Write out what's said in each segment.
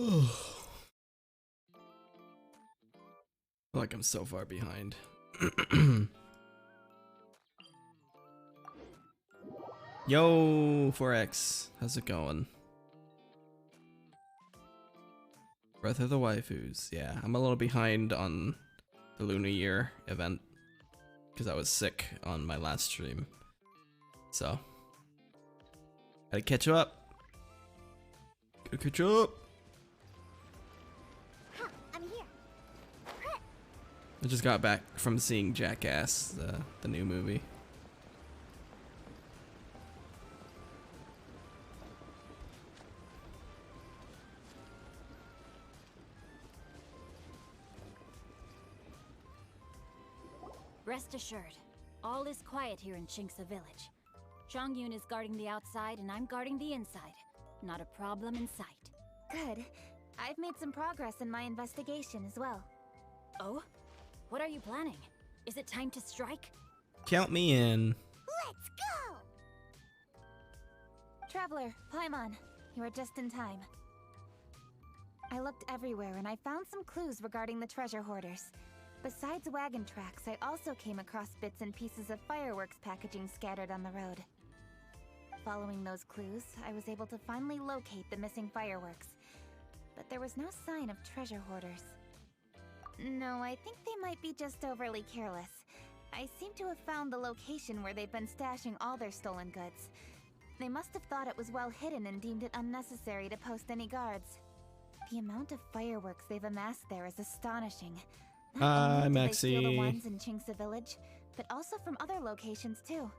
feel like I'm so far behind. Yo, 4X, how's it going? Breath of the Waifus. Yeah, I'm a little behind on the Lunar Year event because I was sick on my last stream. So, gotta catch up. Gotta catch up. I'm here. I just got back from seeing Jackass, the new movie. Rest assured, all is quiet here in Shinxa Village. Zhangyun is guarding the outside and I'm guarding the inside. Not a problem in sight. Good. I've made some progress in my investigation as well. Oh? What are you planning? Is it time to strike? Count me in. Let's go! Traveler, Paimon, you are just in time. I looked everywhere and I found some clues regarding the treasure hoarders. Besides wagon tracks, I also came across bits and pieces of fireworks packaging scattered on the road. Following those clues, I was able to finally locate the missing fireworks. But there was no sign of treasure hoarders. No, I think they might be just overly careless. I seem to have found the location where they've been stashing all their stolen goods. They must have thought it was well hidden and deemed it unnecessary to post any guards. The amount of fireworks they've amassed there is astonishing. Not only did they steal the ones in Shinxa Village, but also from other locations too.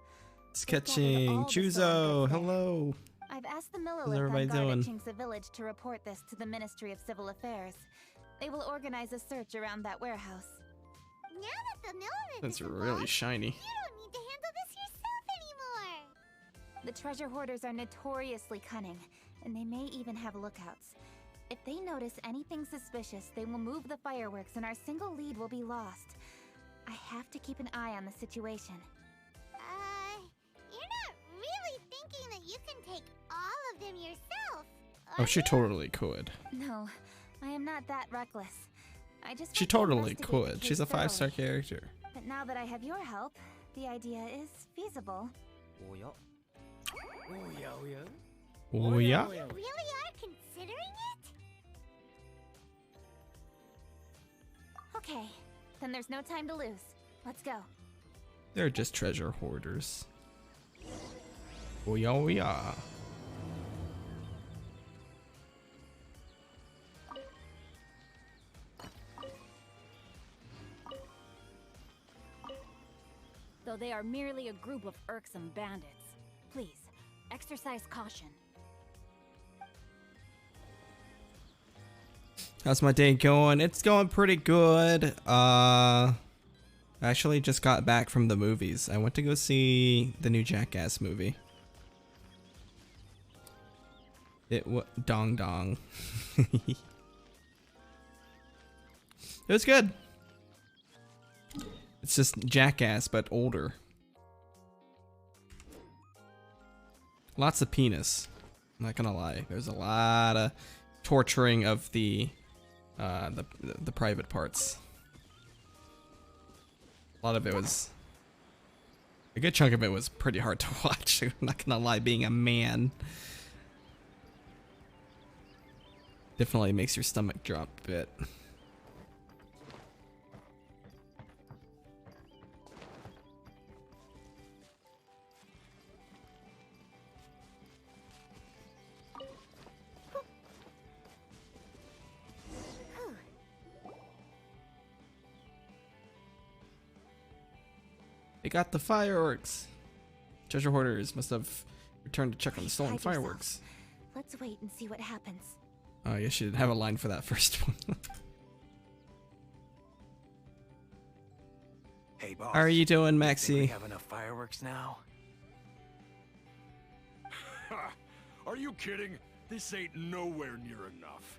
Sketching, Chuzo, hello. I've asked the How's Millilith everybody on guard doing? at Shinxa Village to report this to the Ministry of Civil Affairs. They will organize a search around that warehouse. Now that the Millilith That's is really involved, shiny. you don't need to handle this yourself anymore! The treasure hoarders are notoriously cunning, and they may even have lookouts. If they notice anything suspicious, they will move the fireworks and our single lead will be lost. I have to keep an eye on the situation. You're not really thinking that you can take all of them yourself, Oh, she totally could. No, I am not that reckless. I just She want to totally investigate the could. She's a case 5-star thoroughly. character. But now that I have your help, the idea is feasible. Oh yeah. You really are considering it? Okay, then there's no time to lose. Let's go. They're just treasure hoarders. Oh yeah, oh yeah. Though they are merely a group of irksome bandits. Please, exercise caution. How's my day going? It's going pretty good. Actually just got back from the movies. I went to go see the new Jackass movie. Dong dong. It was good. It's just Jackass, but older. Lots of penis. I'm not gonna lie. There's a lot of torturing of the private parts. A lot of it was... A good chunk of it was pretty hard to watch. I'm not gonna lie, being a man. Definitely makes your stomach drop a bit. They got the fireworks. Treasure hoarders must have returned to check on the stolen Hide yourself. fireworks. Let's wait and see what happens. Oh, you should have a line for that first one. Hey, boss. How are you doing, Think we Maxie? have enough fireworks now? Are you kidding? This ain't nowhere near enough.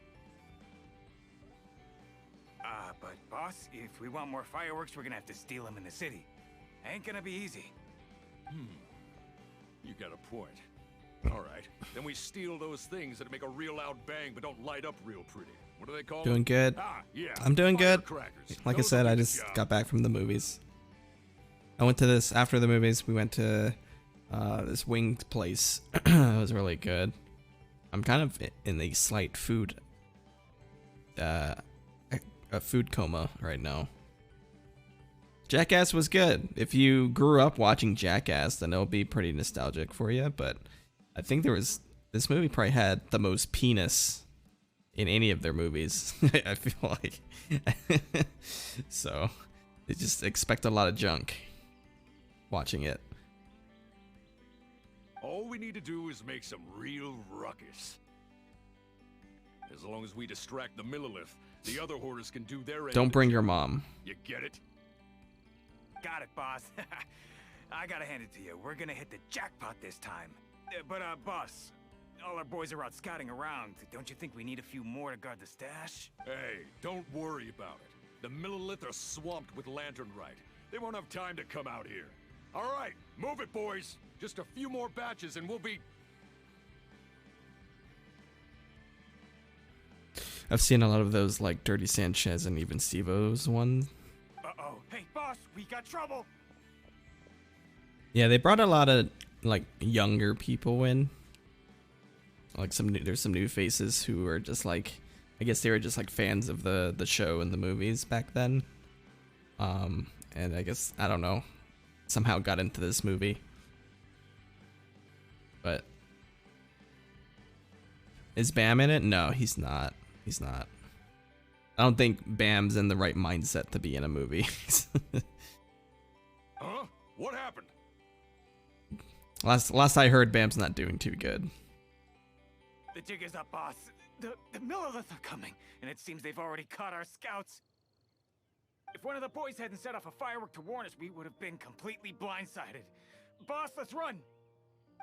But boss, if we want more fireworks, we're gonna have to steal them in the city. Ain't gonna be easy. You got a point. All right. Then we steal those things that make a real loud bang but don't light up real pretty. What do they call Doing them? good. Ah, yeah. I'm doing good. Firecrackers. Like I Those said, will I do the just job. got back from the movies. I went to this after the movies. We went to this winged place. It was really good. I'm kind of in a slight food coma right now. Jackass was good. If you grew up watching Jackass, then it'll be pretty nostalgic for you. But I think this movie probably had the most penis in any of their movies. I feel like so they just expect a lot of junk watching it. All we need to do is make some real ruckus. As long as we distract the Millilith, the other hoarders can do their end. Don't bring your mom. You get it? Got it, boss. I gotta hand it to you. We're gonna hit the jackpot this time. But, boss, all our boys are out scouting around. Don't you think we need a few more to guard the stash? Hey, don't worry about it. The Millilith are swamped with lantern Rite. They won't have time to come out here. All right, move it, boys. Just a few more batches and we'll be... I've seen a lot of those like Dirty Sanchez and even Stevo's one. Uh-oh. Hey, boss, we got trouble. Yeah, they brought a lot of like younger people in. Like there's some new faces who are just like, I guess they were just like fans of the show and the movies back then. And I guess, I don't know, somehow got into this movie. But is Bam in it? No, he's not. He's not. I don't think Bam's in the right mindset to be in a movie. Huh? What happened? Last I heard, Bam's not doing too good. The jig is up, boss. The Millilith are coming, and it seems they've already caught our scouts. If one of the boys hadn't set off a firework to warn us, we would have been completely blindsided. Boss, let's run!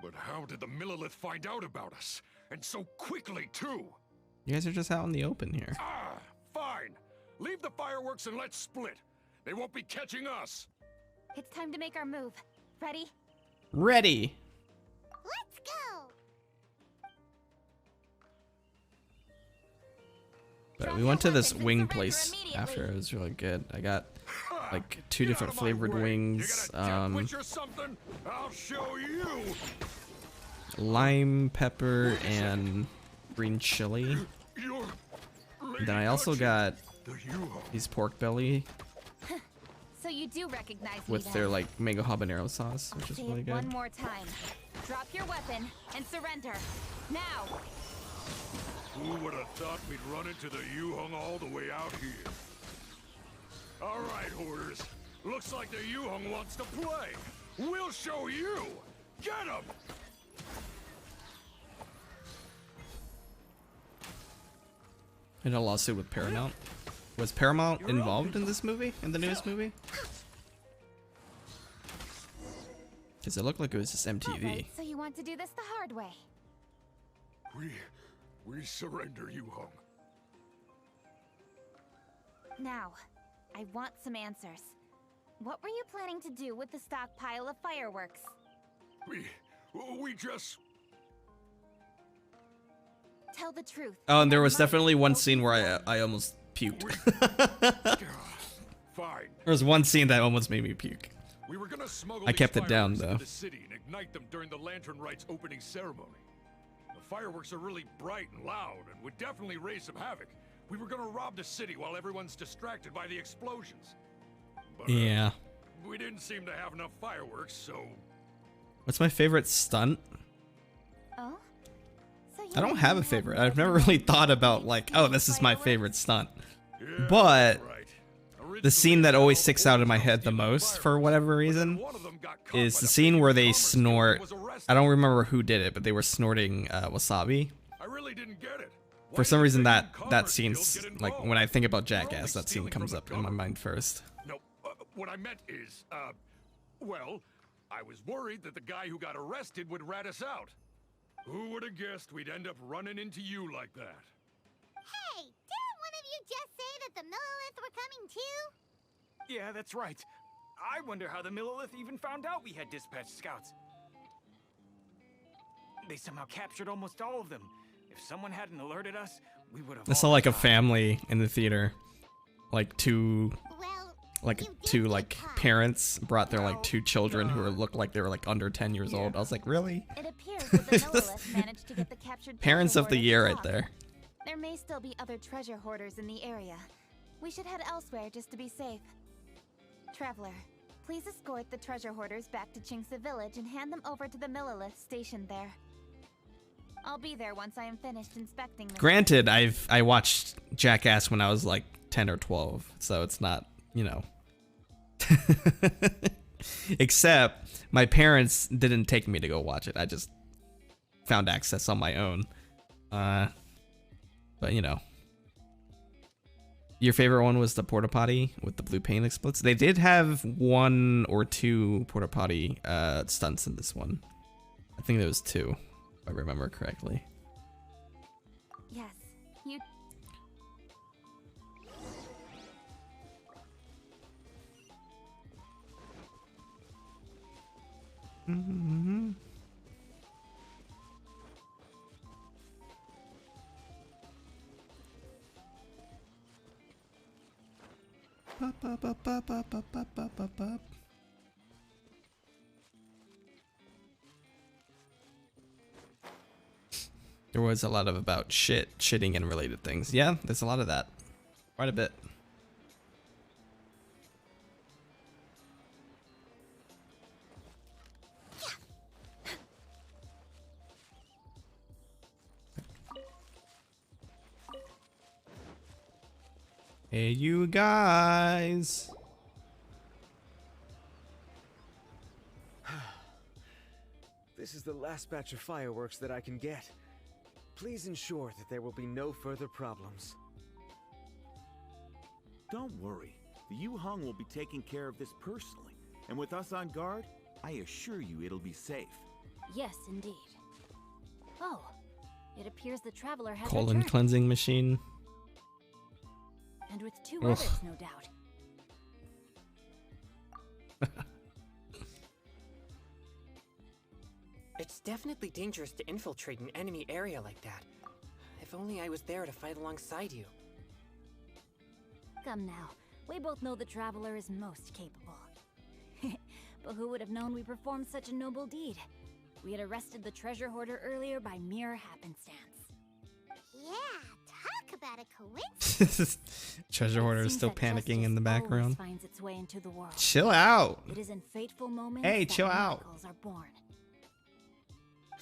But how did the Millilith find out about us? And so quickly, too? You guys are just out in the open here. Ah, fine. Leave the fireworks and let's split. They won't be catching us. It's time to make our move. Ready? Ready. Let's go! But we went to this wing place after. It was really good. I got like 2 different flavored wings. You got a death wish or something? I'll show you. Lime pepper and green chili. You're And then I also got the U-Haul. these pork belly So you do recognize me with then. their like mango habanero sauce, which I'll is say really it one good. more time. Drop your weapon and surrender. Now! Who would have thought we'd run into the U-Hung all the way out here? All right, hoarders. Looks like the U-Hung wants to play. We'll show you. Get him! In a lawsuit with Paramount. Was Paramount involved in this movie? In the newest movie? Because it looked like it was just MTV. Alright, so you want to do this the hard way. We surrender, U-Hung. Now, I want some answers. What were you planning to do with the stockpile of fireworks? We just... Tell the truth. Oh, and there was Mike, definitely one don't scene you where want- I almost puked. Fine. There was one scene that almost made me puke. We were gonna smuggle I these kept it down, fireworks though. into the city and ignite them during the Lantern Rite's opening ceremony. The fireworks are really bright and loud and would definitely raise some havoc. We were gonna rob the city while everyone's distracted by the explosions. But, Yeah. we didn't seem to have enough fireworks, so... What's my favorite stunt? Oh? So you I don't mean have you a had favorite. no I've never connection really thought to about these like, oh, this is my fireworks? favorite stunt. Yeah, But right. the scene that always sticks out in my Originally, head the most for whatever reason one of them got caught is by the the scene where they Commerce Guild and snort. was arrested. I don't remember who did it, but they were snorting wasabi. I really didn't get it. Why For some did reason the that Commerce Guild scene's get like involved? when I think about We're only Jackass, that scene stealing comes from up the in my government. mind first. No, what I meant is, well, I was worried that the guy who got arrested would rat us out. Who would have guessed we'd end up running into you like that? Hey, didn't one of you just say that the Millilith were coming too? Yeah, that's right. I wonder how the Millilith even found out we had dispatched scouts. They somehow captured almost all of them. If someone hadn't alerted us, we would have. I saw like a family in the theater, like two parents brought their like 2 children who looked like they were like under 10 years old. I was like, really? It appears that the Millilith managed to get the captured Parents treasure of the hoarder year to right talk. there. There may still be other treasure hoarders in the area. We should head elsewhere just to be safe. Traveler, please escort the treasure hoarders back to Chingsa Village and hand them over to the Millilith stationed there. I'll be there once I am finished inspecting them. Granted, I watched Jackass when I was like 10 or 12, so it's not, you know. Except my parents didn't take me to go watch it. I just found access on my own. But you know. Your favorite one was the porta potty with the blue paint explodes. They did have 1 or 2 porta potty stunts in this one. I think there was 2, if I remember correctly. Yes, you... Mm-hmm. There was a lot of about shitting and related things. Yeah, there's a lot of that. Quite a bit. Hey, you guys. This is the last batch of fireworks that I can get. Please ensure that there will be no further problems. Don't worry. The Yu-Hung will be taking care of this personally. And with us on guard, I assure you it'll be safe. Yes, indeed. Oh, it appears the traveler has Colon returned. cleansing machine. And with 2 Ugh. others, no doubt. It's definitely dangerous to infiltrate an enemy area like that. If only I was there to fight alongside you. Come now, we both know the traveler is most capable. But who would have known we performed such a noble deed? We had arrested the treasure hoarder earlier by mere happenstance. Yeah, talk about a coincidence. Treasure hoarder is Seems still that panicking in the justice background. always finds its way into the world. Chill out. It is in fateful moments Hey, that chill out. miracles are born.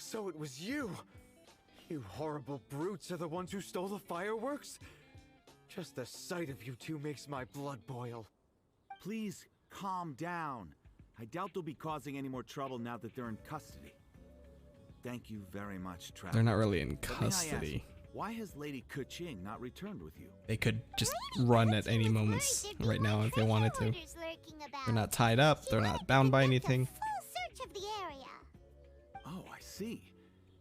So it was you! You horrible brutes are the ones who stole the fireworks? Just the sight of you two makes my blood boil. Please calm down. I doubt they'll be causing any more trouble now that they're in custody. Thank you very much, Traveler. They're not really in But may I ask, custody. why has Lady Kuching not returned with you? They could just run at any moments right now if they wanted to. They're not tied up. They're not bound by anything. Full search of the area. Oh, I see.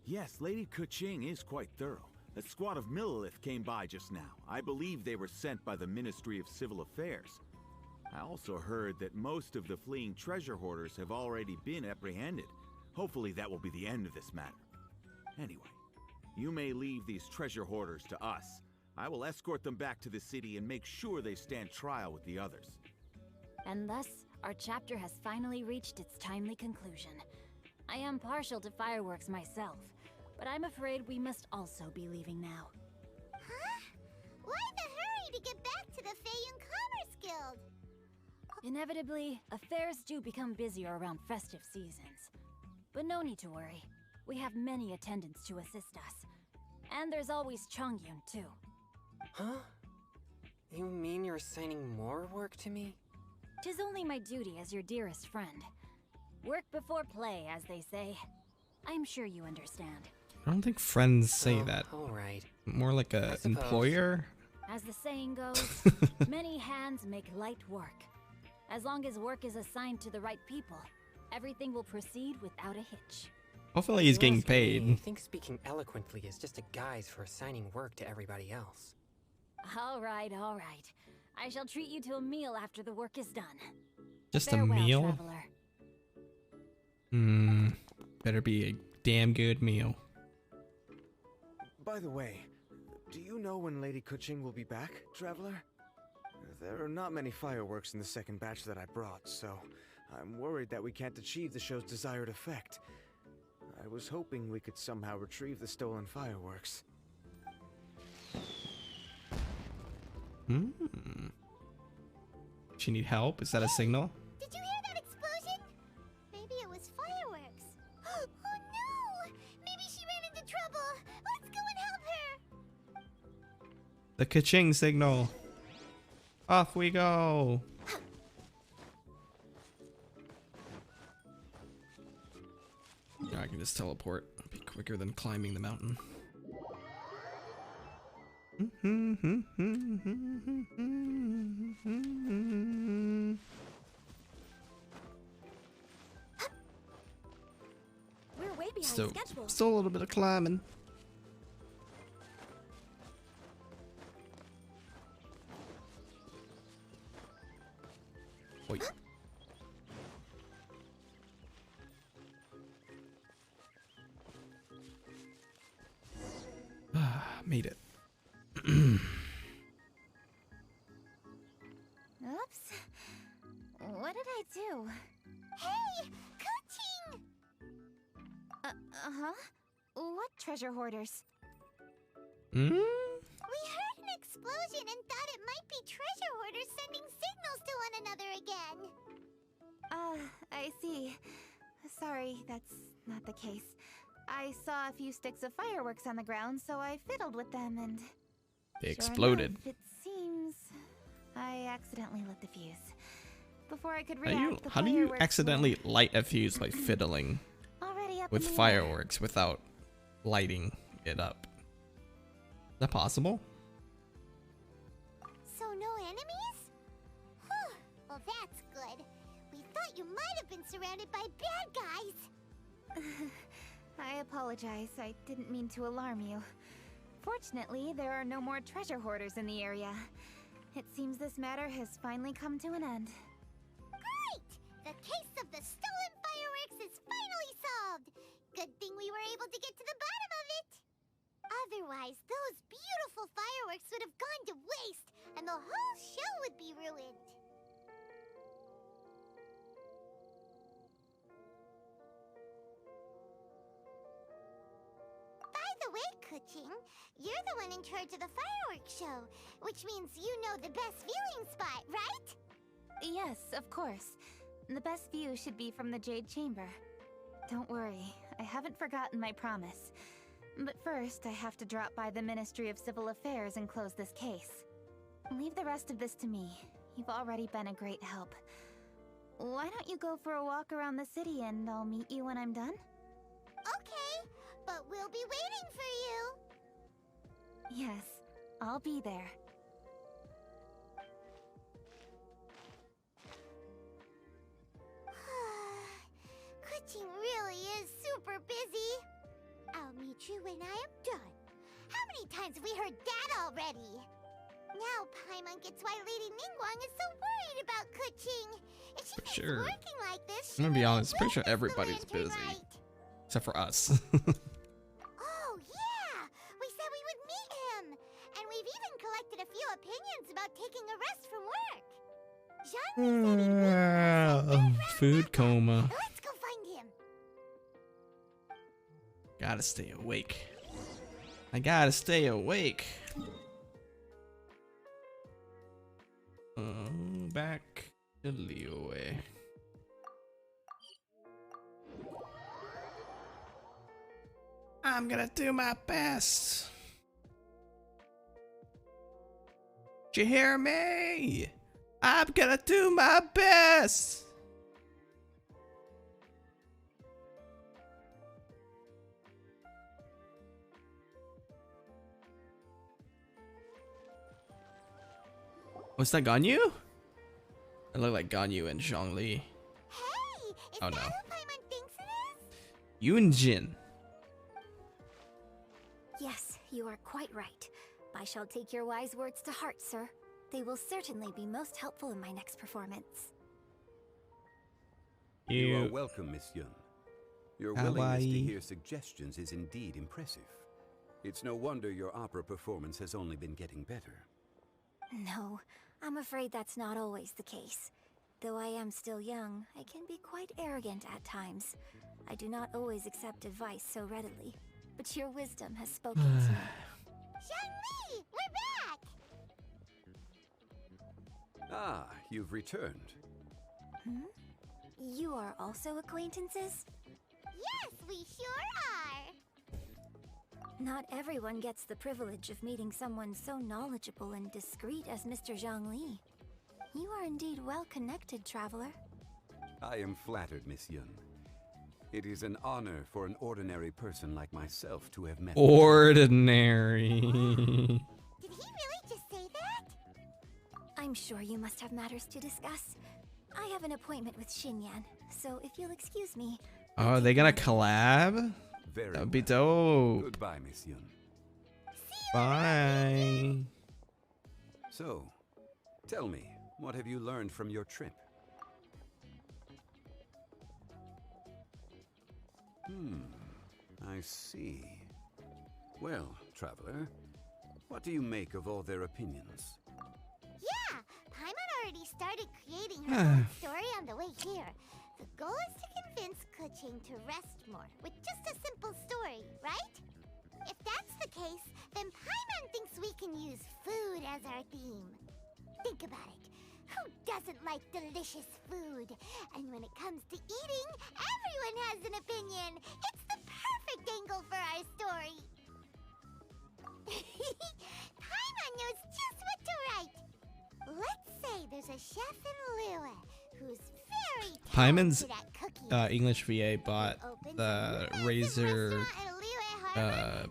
Yes, Lady Kuching is quite thorough. A squad of Millilith came by just now. I believe they were sent by the Ministry of Civil Affairs. I also heard that most of the fleeing treasure hoarders have already been apprehended. Hopefully that will be the end of this matter. Anyway, you may leave these treasure hoarders to us. I will escort them back to the city and make sure they stand trial with the others. And thus, our chapter has finally reached its timely conclusion. I am partial to fireworks myself, but I'm afraid we must also be leaving now. Huh? Why the hurry to get back to the Feiyun Commerce Guild? Inevitably, affairs do become busier around festive seasons. But no need to worry. We have many attendants to assist us. And there's always Chongyun, too. Huh? You mean you're assigning more work to me? 'Tis only my duty as your dearest friend. Work before play, as they say. I'm sure you understand. I don't think friends say Oh, that. alright. More like I a suppose. employer. As the saying goes, many hands make light work. As long as work is assigned to the right people, everything will proceed without a hitch. Hopefully he's You getting ask me, I paid. think speaking eloquently is just a guise for assigning work to everybody else. All right, all right. I shall treat you to a meal after the work is done. Just a Farewell, meal? traveler. Better be a damn good meal. By the way, do you know when Lady Kuching will be back, Traveler? There are not many fireworks in the second batch that I brought, so I'm worried that we can't achieve the show's desired effect. I was hoping we could somehow retrieve the stolen fireworks. She need help? Is that a signal? Did you hear that explosion? Maybe it was fireworks. Oh no! Maybe she ran into trouble. Let's go and help her. The ka-ching signal. Off we go. Yeah, I can just teleport. It'll be quicker than climbing the mountain. We're way behind Still schedule. a little bit of climbing. Wait. Made it. Oops. What did I do? Hey, Kuching! Uh-huh. What treasure hoarders? We heard an explosion and thought it might be treasure hoarders sending signals to one another again. I see. Sorry, that's not the case. I saw a few sticks of fireworks on the ground, so I fiddled with them and... They Sure exploded. enough, it seems I accidentally lit the fuse. Before I could How react, how do you fireworks accidentally light a fuse by fiddling were already up with in the air. fireworks without lighting it up? Is that possible? So no enemies? Whew. Well, that's good. We thought you might have been surrounded by bad guys. I apologize. I didn't mean to alarm you. Fortunately, there are no more treasure hoarders in the area. It seems this matter has finally come to an end. Great! The case of the stolen fireworks is finally solved. Good thing we were able to get to the bottom of it. Otherwise, those beautiful fireworks would have gone to waste, and the whole show would be ruined. By the way, Kuching, you're the one in charge of the fireworks show, which means you know the best viewing spot, right? Yes, of course. The best view should be from the Jade Chamber. Don't worry, I haven't forgotten my promise. But first, I have to drop by the Ministry of Civil Affairs and close this case. Leave the rest of this to me. You've already been a great help. Why don't you go for a walk around the city and I'll meet you when I'm done? Okay, but we'll be waiting for you. Yes, I'll be there. Kuching really is super busy. I'll meet you when I am done. How many times have we heard that already? Now Paimon gets why Lady Ningguang is so worried about Kuching. If she keeps Sure. working like this, I'm gonna be she honest, will pretty sure miss the everybody's lantern busy. rite. Except for us. Oh, yeah! We said we would meet him! And we've even collected a few opinions about taking a rest from work. Jean said he'd meet us at Red Food Rock. coma. Let's go find him. Gotta stay awake. I gotta stay awake. Back to Liyue. I'm gonna do my best. Did you hear me? I'm gonna do my best. What's that, Ganyu? I look like Ganyu and Zhongli. Hey! Is Oh, that no. who Paimon thinks it is? Yunjin. Yes, you are quite right. I shall take your wise words to heart, sir. They will certainly be most helpful in my next performance. You are welcome, Miss Yun. Your willingness to Kawaii. hear suggestions is indeed impressive. It's no wonder your opera performance has only been getting better. No, I'm afraid that's not always the case. Though I am still young, I can be quite arrogant at times. I do not always accept advice so readily, but your wisdom has spoken to me. Shenhe, we're back! Ah, you've returned. Hmm? You are also acquaintances? Yes, we sure are! Not everyone gets the privilege of meeting someone so knowledgeable and discreet as Mr. Zhongli. You are indeed well connected, traveler. I am flattered, Miss Yun. It is an honor for an ordinary person like myself to have met. Ordinary. Did he really just say that? I'm sure you must have matters to discuss. I have an appointment with Xinyan, so if you'll excuse me. Oh, are they gonna collab? Very That would be well. dope. Goodbye, Miss Yun. Bye. So, tell me, what have you learned from your trip? I see. Well, traveler, what do you make of all their opinions? Yeah, Paimon already started creating her own story on the way here. The goal is to convince Kuching to rest more with just a simple story, right? If that's the case, then Paimon thinks we can use food as our theme. Think about it. Who doesn't like delicious food? And when it comes to eating, everyone has an opinion. It's the perfect angle for our story. Paimon knows just what to write. Let's say there's a chef in Liyue who's very Paimon's talented at cooking. English VA bought the Razer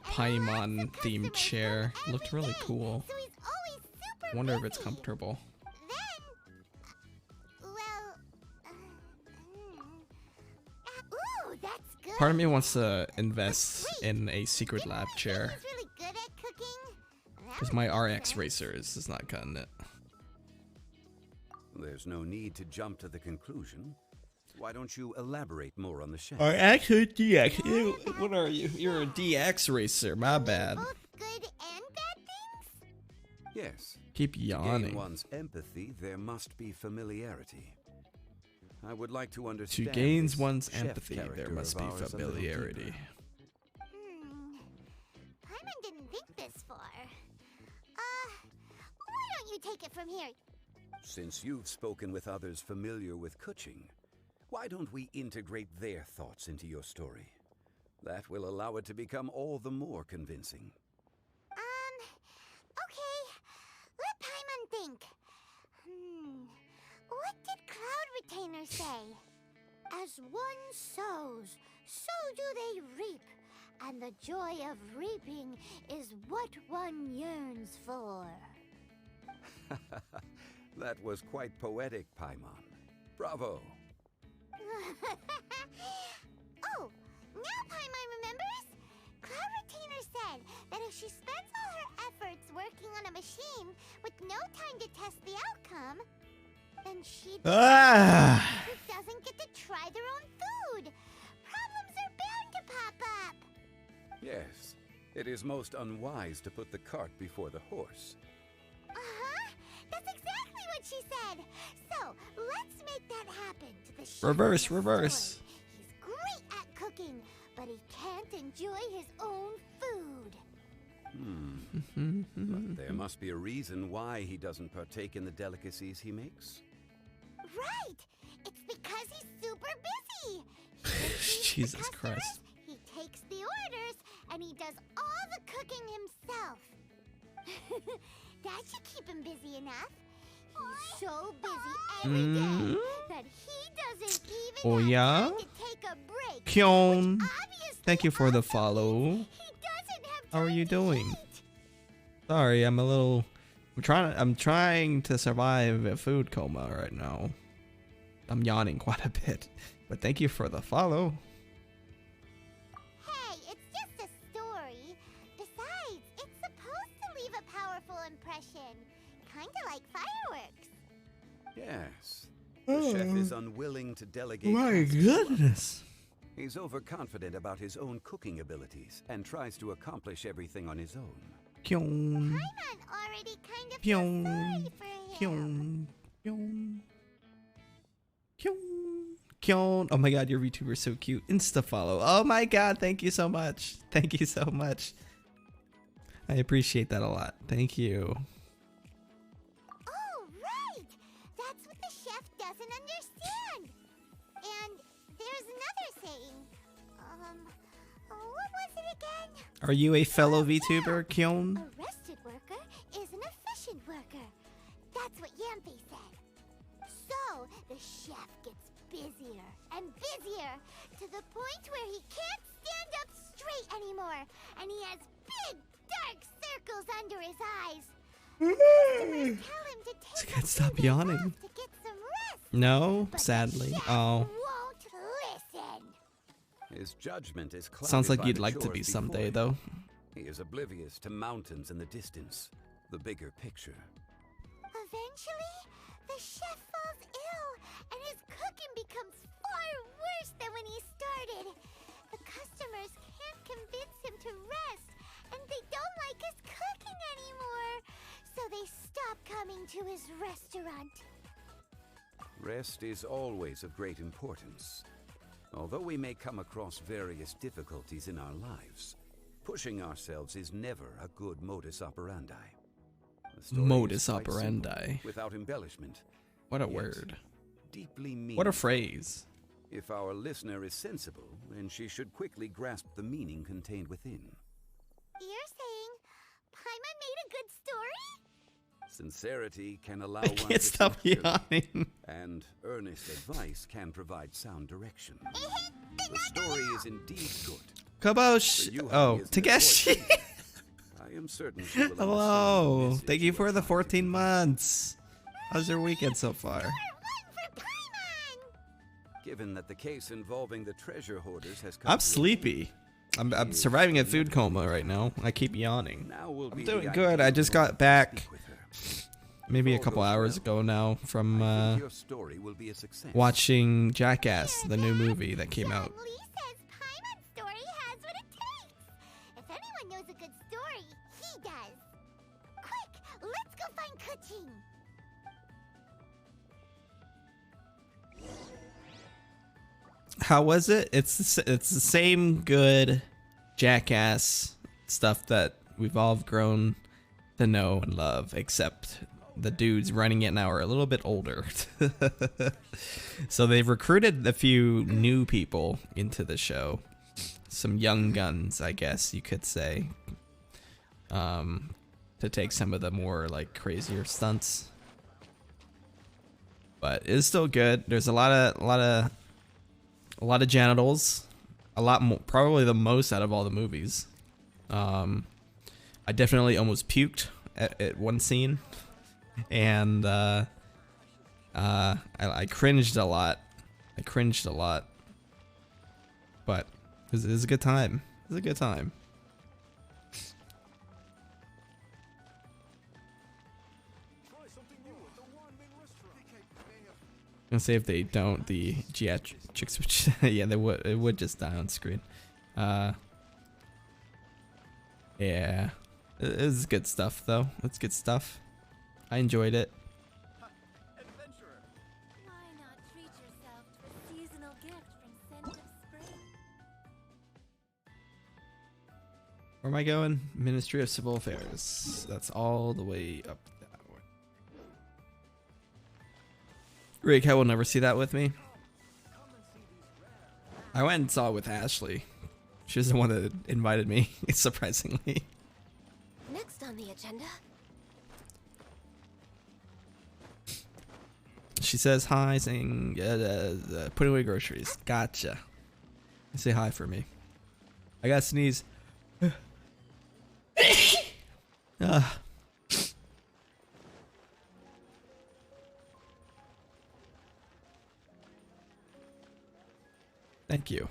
Paimon themed chair. Looked really cool. So he's always super Wonder if it's busy. comfortable. Ooh, that's good. Part of me wants to invest in a secret lab chair He's really good at cooking. because my RX Racer is not cutting it. There's no need to jump to the conclusion. Why don't you elaborate more on the chef? RX or DX? What are you? You're a DX Racer. My bad. Both good and bad things? Yes. Keep To gain yawning. one's empathy, there must be familiarity. I would like to To understand. gain this one's chef empathy, there character must of be ours a little familiarity. deeper. Paimon didn't think this far. Why don't you take it from here? Since you've spoken with others familiar with Kuching, why don't we integrate their thoughts into your story? That will allow it to become all the more convincing. Okay. Let Paimon think. What did Cloud Retainer say? As one sows, so do they reap. And the joy of reaping is what one yearns for. That was quite poetic, Paimon. Bravo. Oh, now Paimon remembers? Cloud Retainer said that if she spends all her efforts working on a machine with no time to test the outcome, then she doesn't get to try their own food. Problems are bound to pop up. Yes, it is most unwise to put the cart before the horse. That's exactly what she said. So, let's make that happen to the chef. Reverse, in the reverse. story. He's great at cooking, but he can't enjoy his own food. But there must be a reason why he doesn't partake in the delicacies he makes. Right! It's because he's super busy. He receives the Jesus customers, Christ. He takes the orders, and he does all the cooking himself. That should keep him busy enough. He's so busy every day that he doesn't even Oh, have yeah? time to take a break. Kyon, which obviously thank you for the also follow. means he doesn't have How are time you to doing? eat. Sorry, I'm trying to survive a food coma right now. I'm yawning quite a bit, but thank you for the follow. Hey, it's just a story. Besides, it's supposed to leave a powerful impression. Kinda like fireworks. Yes. The chef is unwilling to delegate. My tasks to goodness. He's overconfident about his own cooking abilities and tries to accomplish everything on his own. Kyung, Paimon already kind of feels sorry for him. Kyung, Kyung, Kyung. Oh my god, your VTuber is so cute. Insta follow. Oh my god, thank you so much. Thank you so much. I appreciate that a lot. Thank you. Oh, right! That's what the chef doesn't understand. And there's another saying. What was it again? Are you a fellow VTuber, Kyung? A rested worker is an efficient worker. That's what Yampe said. So, the chef gets busier and busier to the point where he can't stand up straight anymore, and he has big, dark circles under his eyes. Customers tell him to take Can't a stop few days yawning. off to get some rest. No, But sadly. the chef Oh, won't listen. His judgment is clouded sounds like by you'd the like to chores be before someday, him. though. He is oblivious to mountains in the distance, the bigger picture. Eventually, the chef falls ill, and his cooking becomes far worse than when he started. The customers can't convince him to rest, and they don't like his cooking anymore. So they stop coming to his restaurant. Rest is always of great importance. Although we may come across various difficulties in our lives, pushing ourselves is never a good modus operandi. The story is Modus quite simple, operandi. without embellishment. What a yet word. Deeply meaningful. What a phrase. If our listener is sensible, then she should quickly grasp the meaning contained within. You're saying Paimon made a good story? Sincerity can allow I one can't to stop think clearly, yawning. and earnest advice can provide sound direction. Not The story is indeed good. Kabosh. The Yuhan Oh, is Takeshi. misfortune. I am certain she will understand the Hello. message Thank you you for are the trying to 14 convey. months. How's your weekend so far? One for Paimon! Given that the case involving the treasure hoarders has come I'm to an sleepy. I'm surviving a food coma right now. I keep yawning. end, now will I'm be doing the good. I ideal just moment got to back speak with her. maybe a If all couple goes hours well, ago now from I think your story will be a success. watching Jackass, the new movie that came out. John Lee says Paimon's story has what it takes. If anyone knows a good story, he does. Quick, let's go find Kuching. How was it? It's the same good Jackass stuff that we've all grown to know and love, except the dudes running it now are a little bit older. So they've recruited a few new people into the show. Some young guns, I guess you could say. To take some of the more like crazier stunts. But it's still good. There's a lot of genitals, a lot more, probably the most out of all the movies. I definitely almost puked at one scene, and I cringed a lot. But it was a good time. It was a good time. I'm gonna say if they don't, the geatrics, which yeah, it would just die on screen. Yeah, it was good stuff though. It's good stuff. I enjoyed it. Why not treat yourself to a seasonal gift from Scent of Spring? Where am I going? Ministry of Civil Affairs. That's all the way up that way. Rick, I will never see that with me. I went and saw it with Ashley. She was the one that invited me, surprisingly. Next on the agenda. She says hi, saying, putting away groceries. Gotcha. Say hi for me. I got to sneeze. Thank you.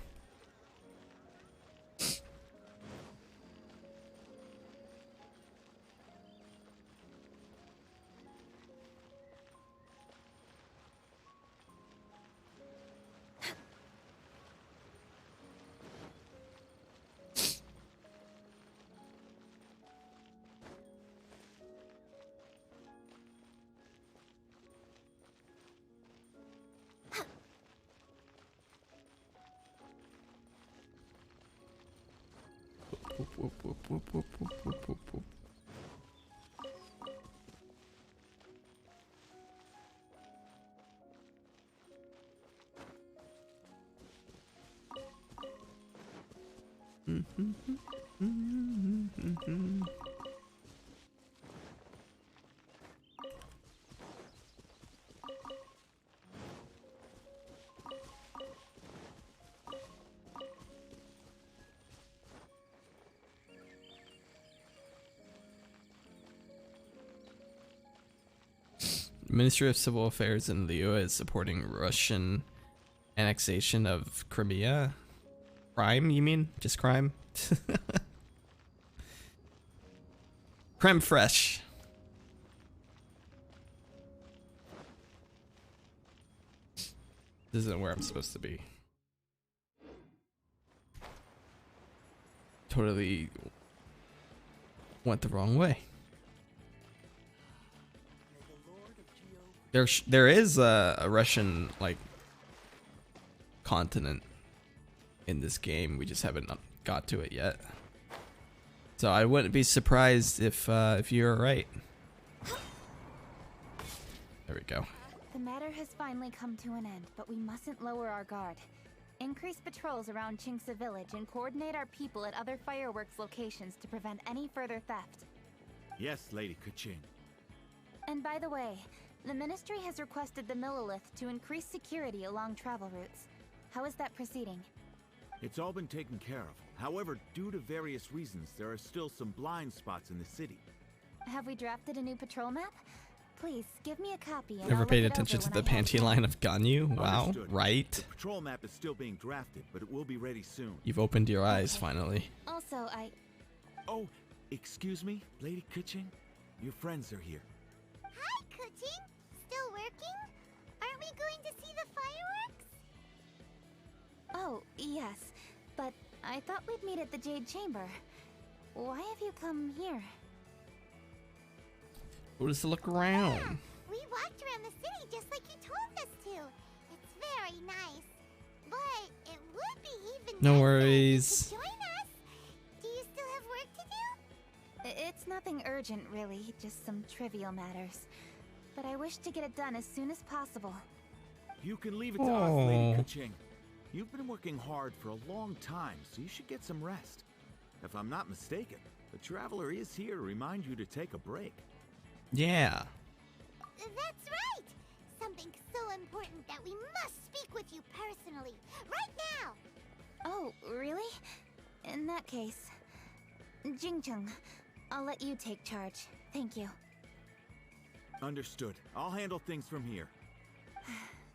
Whoop, whoop, whoop, whoop, whoop, whoop, whoop, whoop, whoop. Ministry of Civil Affairs in Liyue is supporting Russian annexation of Crimea. Crime, you mean? Just crime? Creme fraiche. This isn't where I'm supposed to be. Totally went the wrong way. There is a Russian like continent in this game. We just haven't got to it yet. So I wouldn't be surprised if you're right. There we go. The matter has finally come to an end, but we mustn't lower our guard. Increase patrols around Chinksa village and coordinate our people at other fireworks locations to prevent any further theft. Yes, Lady Kuching. And by the way, the Ministry has requested the Millilith to increase security along travel routes. How is that proceeding? It's all been taken care of. However, due to various reasons, there are still some blind spots in the city. Have we drafted a new patrol map? Please, give me a copy and Never I'll paid look it attention over to the when I have panty time. line of Ganyu. Wow, Understood. right? The patrol map is still being drafted, but it will be ready soon. You've opened your eyes finally. Also, Oh, excuse me, Lady Kuching? Your friends are here. Hi, Kuching. Still working? Aren't we going to see the fireworks? Oh, yes. But I thought we'd meet at the Jade Chamber. Why have you come here? What is to look around? We walked around the city just like you told us to. It's very nice. But it would be even No nicer worries. if you could join us. Do you still have work to do? It's nothing urgent, really. Just some trivial matters. But I wish to get it done as soon as possible. You can leave it to us, Lady Oh. Kuching. You've been working hard for a long time, so you should get some rest. If I'm not mistaken, the Traveler is here to remind you to take a break. Yeah. That's right. Something so important that we must speak with you personally. Right now. Oh, really? In that case... Jingcheng, I'll let you take charge. Thank you. Understood. I'll handle things from here.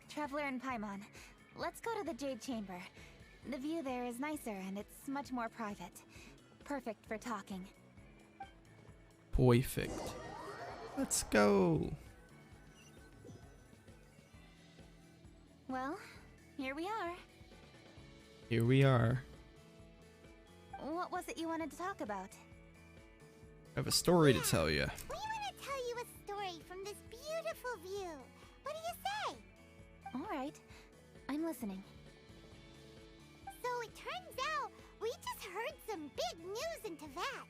Traveler and Paimon, let's go to the Jade Chamber. The view there is nicer and it's much more private. Perfect for talking. Perfect. Let's go. Well, here we are. Here we are. What was it you wanted to talk about? I have a story to tell you. We want to tell you a story from this beautiful view. What do you say? Alright, I'm listening. So it turns out we just heard some big news in Teyvat.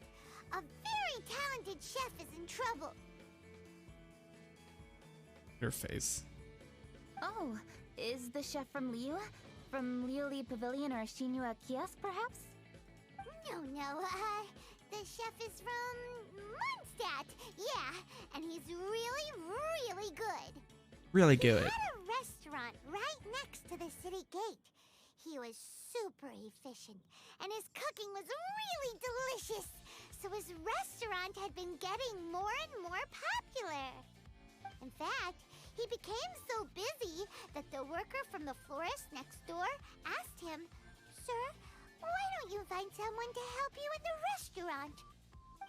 A very talented chef is in trouble. Your face. Oh, is the chef from Liyue? From Liuli Pavilion or Shinua Kiosk, perhaps? No, the chef is from Mondstadt. Yeah, and he's really good. Really He good. had a restaurant right next to the city gate. He was super efficient, and his cooking was really delicious. So his restaurant had been getting more and more popular. In fact, he became so busy that the worker from the florist next door asked him, "Sir, why don't you find someone to help you in the restaurant?"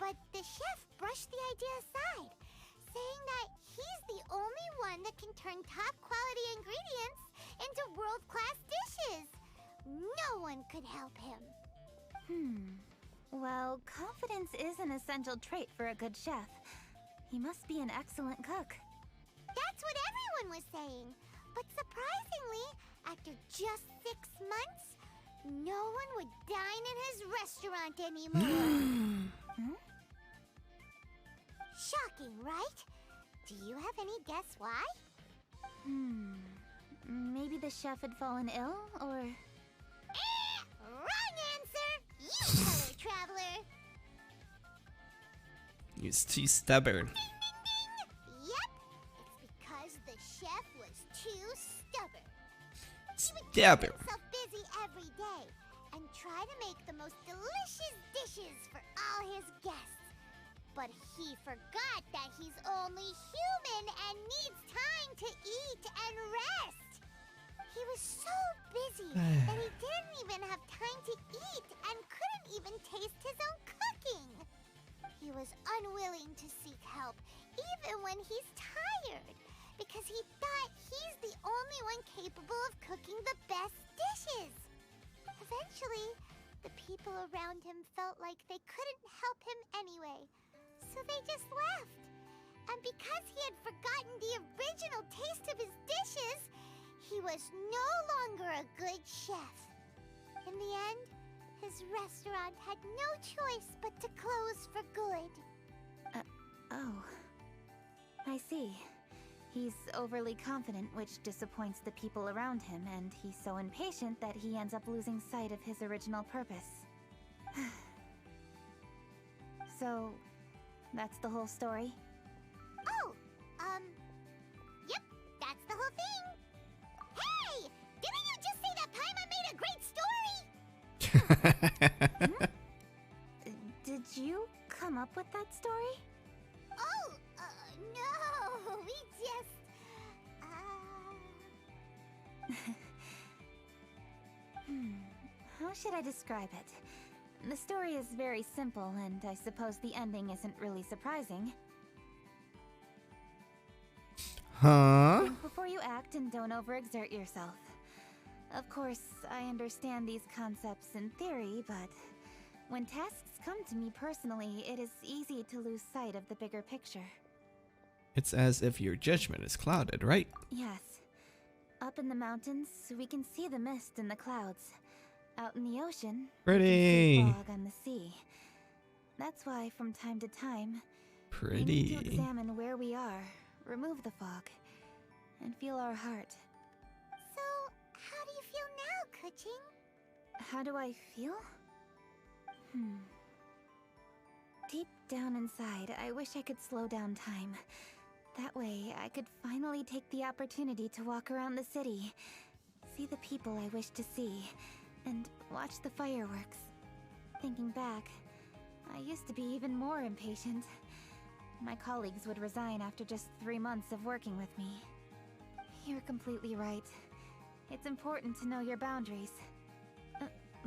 But the chef brushed the idea aside, saying that he's the only one that can turn top quality ingredients into world-class dishes. No one could help him. Well, confidence is an essential trait for a good chef. He must be an excellent cook. That's what everyone was saying. But surprisingly, after just 6 months, no one would dine in his restaurant anymore. Shocking, right? Do you have any guess why? Maybe the chef had fallen ill, or... Wrong answer! You tell her, Traveler! He's too stubborn. Yep, it's because the chef was too stubborn. He would keep Stubborn. himself busy every day and try to make the most delicious dishes for all his guests. But he forgot that he's only human and needs time to eat and rest. He was so busy that he didn't even have time to eat and couldn't even taste his own cooking. He was unwilling to seek help even when he's tired because he thought he's the only one capable of cooking the best dishes. Eventually, the people around him felt like they couldn't help him anyway. So they just left. And because he had forgotten the original taste of his dishes, he was no longer a good chef. In the end, his restaurant had no choice but to close for good. Oh. I see. He's overly confident, which disappoints the people around him, and he's so impatient that he ends up losing sight of his original purpose. So... that's the whole story? Oh, yep, that's the whole thing. Hey! Didn't you just say that Paimon made a great story? Did you come up with that story? Oh, no, we just, How should I describe it? The story is very simple, and I suppose the ending isn't really surprising. Huh? Think before you act and don't overexert yourself. Of course, I understand these concepts in theory, but when tasks come to me personally, it is easy to lose sight of the bigger picture. It's as if your judgment is clouded, right? Yes. Up in the mountains, we can see the mist in the clouds. Out in the ocean, Pretty. we can see fog on the sea. That's why, from time to time, we need to Pretty. examine where we are, remove the fog, and feel our heart. so how do you feel now, Kuching? How do I feel? Deep down inside, I wish I could slow down time. That way, I could finally take the opportunity to walk around the city, see the people I wish to see, and watch the fireworks. Thinking back, I used to be even more impatient. My colleagues would resign after just 3 months of working with me. You're completely right. It's important to know your boundaries.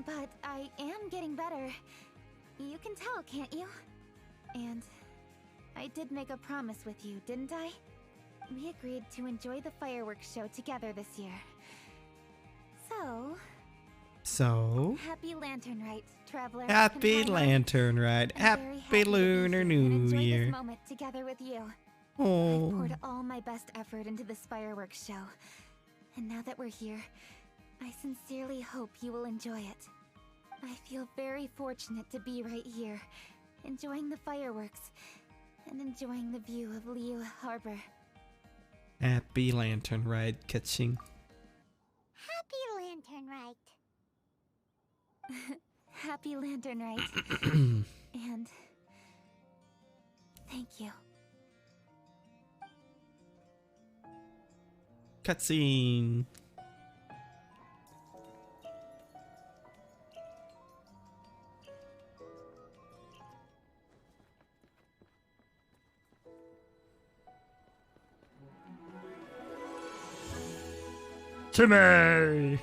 But I am getting better. You can tell, can't you? And I did make a promise with you, didn't I? We agreed to enjoy the fireworks show together this year. So, happy Lantern Rite, Traveler. Happy and Paimon. Lantern Ride. I'm very Happy happy to be Lunar here and New enjoy Year. this moment together with you. I've Oh. poured all my best effort into this fireworks show. And now that we're here, I sincerely hope you will enjoy it. I feel very fortunate to be right here, enjoying the fireworks, and enjoying the view of Liu Harbor. Happy Lantern Ride, Kaching. Happy Lantern Rite. Happy Lantern Rite. And thank you. Cutscene. Timmy!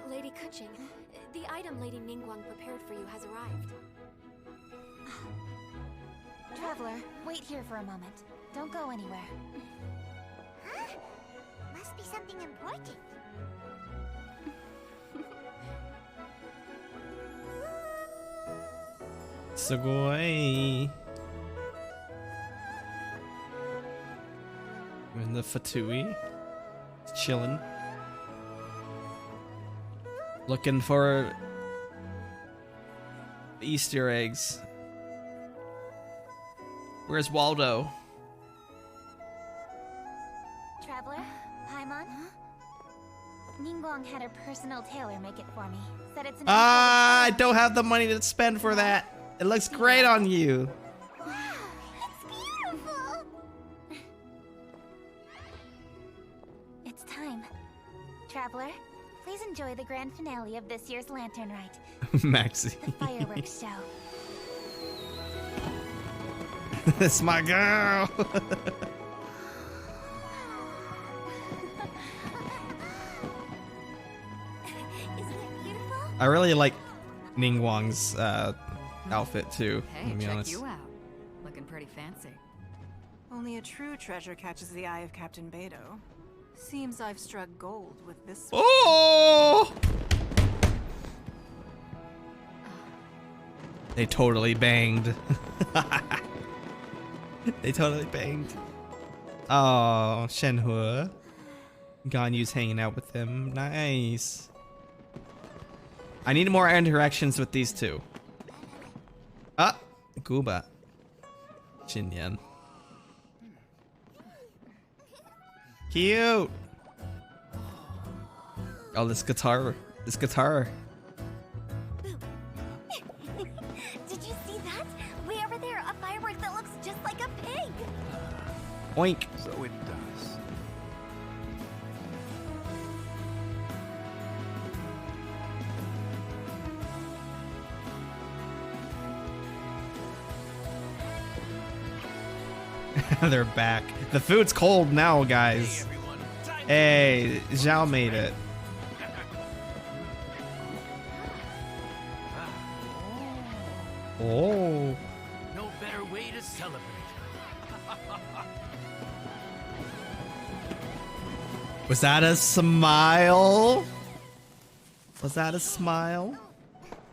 Lady Kuching, the item Lady Ningguang prepared for you has arrived. Traveler, wait here for a moment. Don't go anywhere. Huh? Must be something important. Sugoi. We're in the Fatui. Chilling. Looking for the Easter eggs. Where's Waldo? Traveler, Paimon? Ningguang had her personal tailor make it for me. Said it's an Ah, I don't have the money to spend for that. It looks great on you. Wow, it's beautiful! It's time. Traveler, please enjoy the grand finale of this year's Lantern Rite, Maxie. the fireworks show. That's my girl. Isn't it beautiful? I really like Ningguang's outfit too. Hey, To be check honest. you out. Looking pretty fancy. Only a true treasure catches the eye of Captain Beidou. Seems I've struck gold with this one. Oh! They totally banged. They totally banged. Oh, Shenhe. Ganyu's hanging out with them. Nice. I need more interactions with these two. Ah, Guba. Xinyan. Cute. Oh, this guitar. This guitar. Did you see that? Way over there, a firework that looks just like a pig. Oink. So it does. They're back. The food's cold now, guys. Hey, Zhao made it. Oh. No better way to celebrate. Was that a smile? Was that a smile?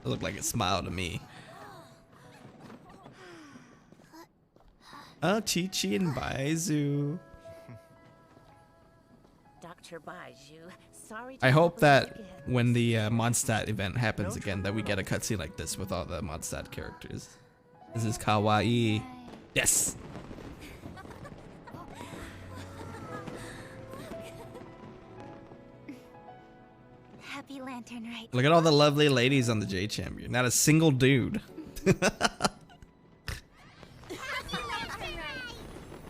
It looked like a smile to me. Oh, Chi-Chi and Baizu. Dr. Baiju, sorry. I hope that when the Mondstadt event happens again, that we get a cutscene like this with all the Mondstadt characters. This is kawaii. Yes. Happy Lantern Rite. Look at all the lovely ladies on the J Champion. Not a single dude.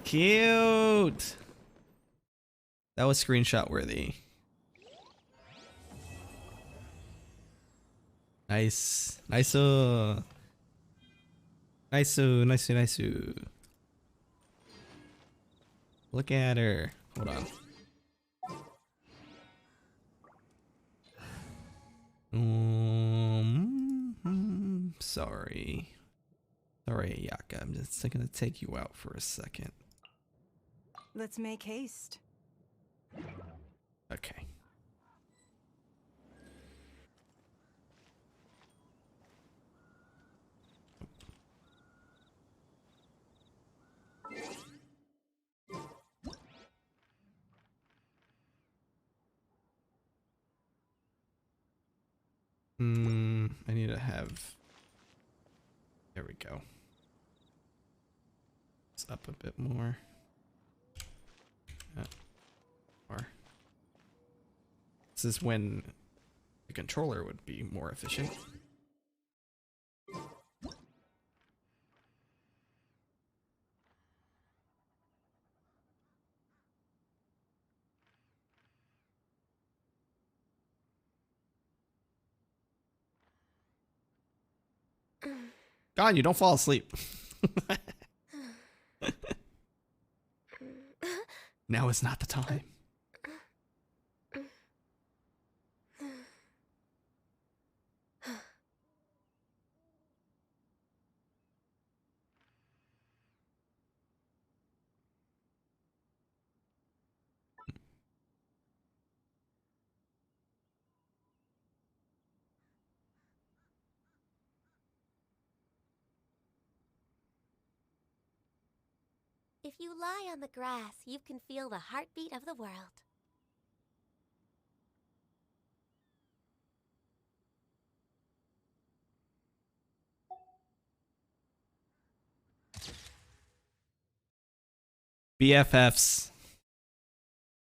Cute. That was screenshot worthy. Nice. Nice. Nice. Look at her. Hold on. Sorry. Sorry, Ayaka. I'm just gonna take you out for a second. Let's make haste. Okay. I need to have. There we go. It's up a bit more. Or this is when the controller would be more efficient. Ganyu, don't fall asleep. Now is not the time. If you lie on the grass, you can feel the heartbeat of the world. BFFs.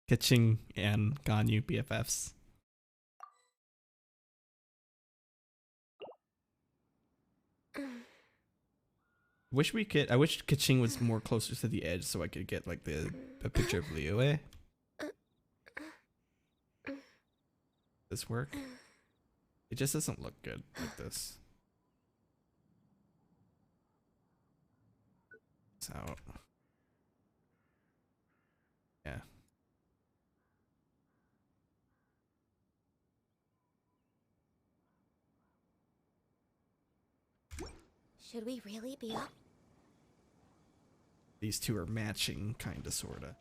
Kitching and Ganyu BFFs. I wish Kaching was more closer to the edge so I could get like a picture of Liyue. This work? It just doesn't look good like this. It's out. Yeah. Should we really be up? These two are matching, kinda, sorta.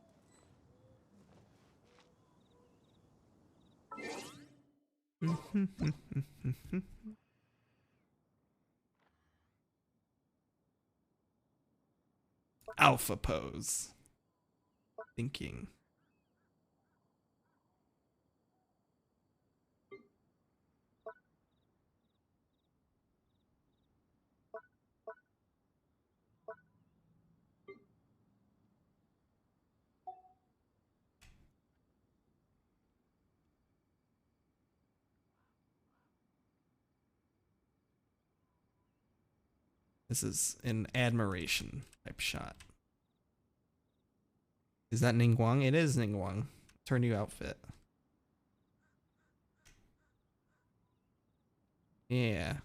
Alpha pose. Thinking. This is an admiration type shot. Is that Ningguang? It is Ningguang. It's her new outfit. Yeah.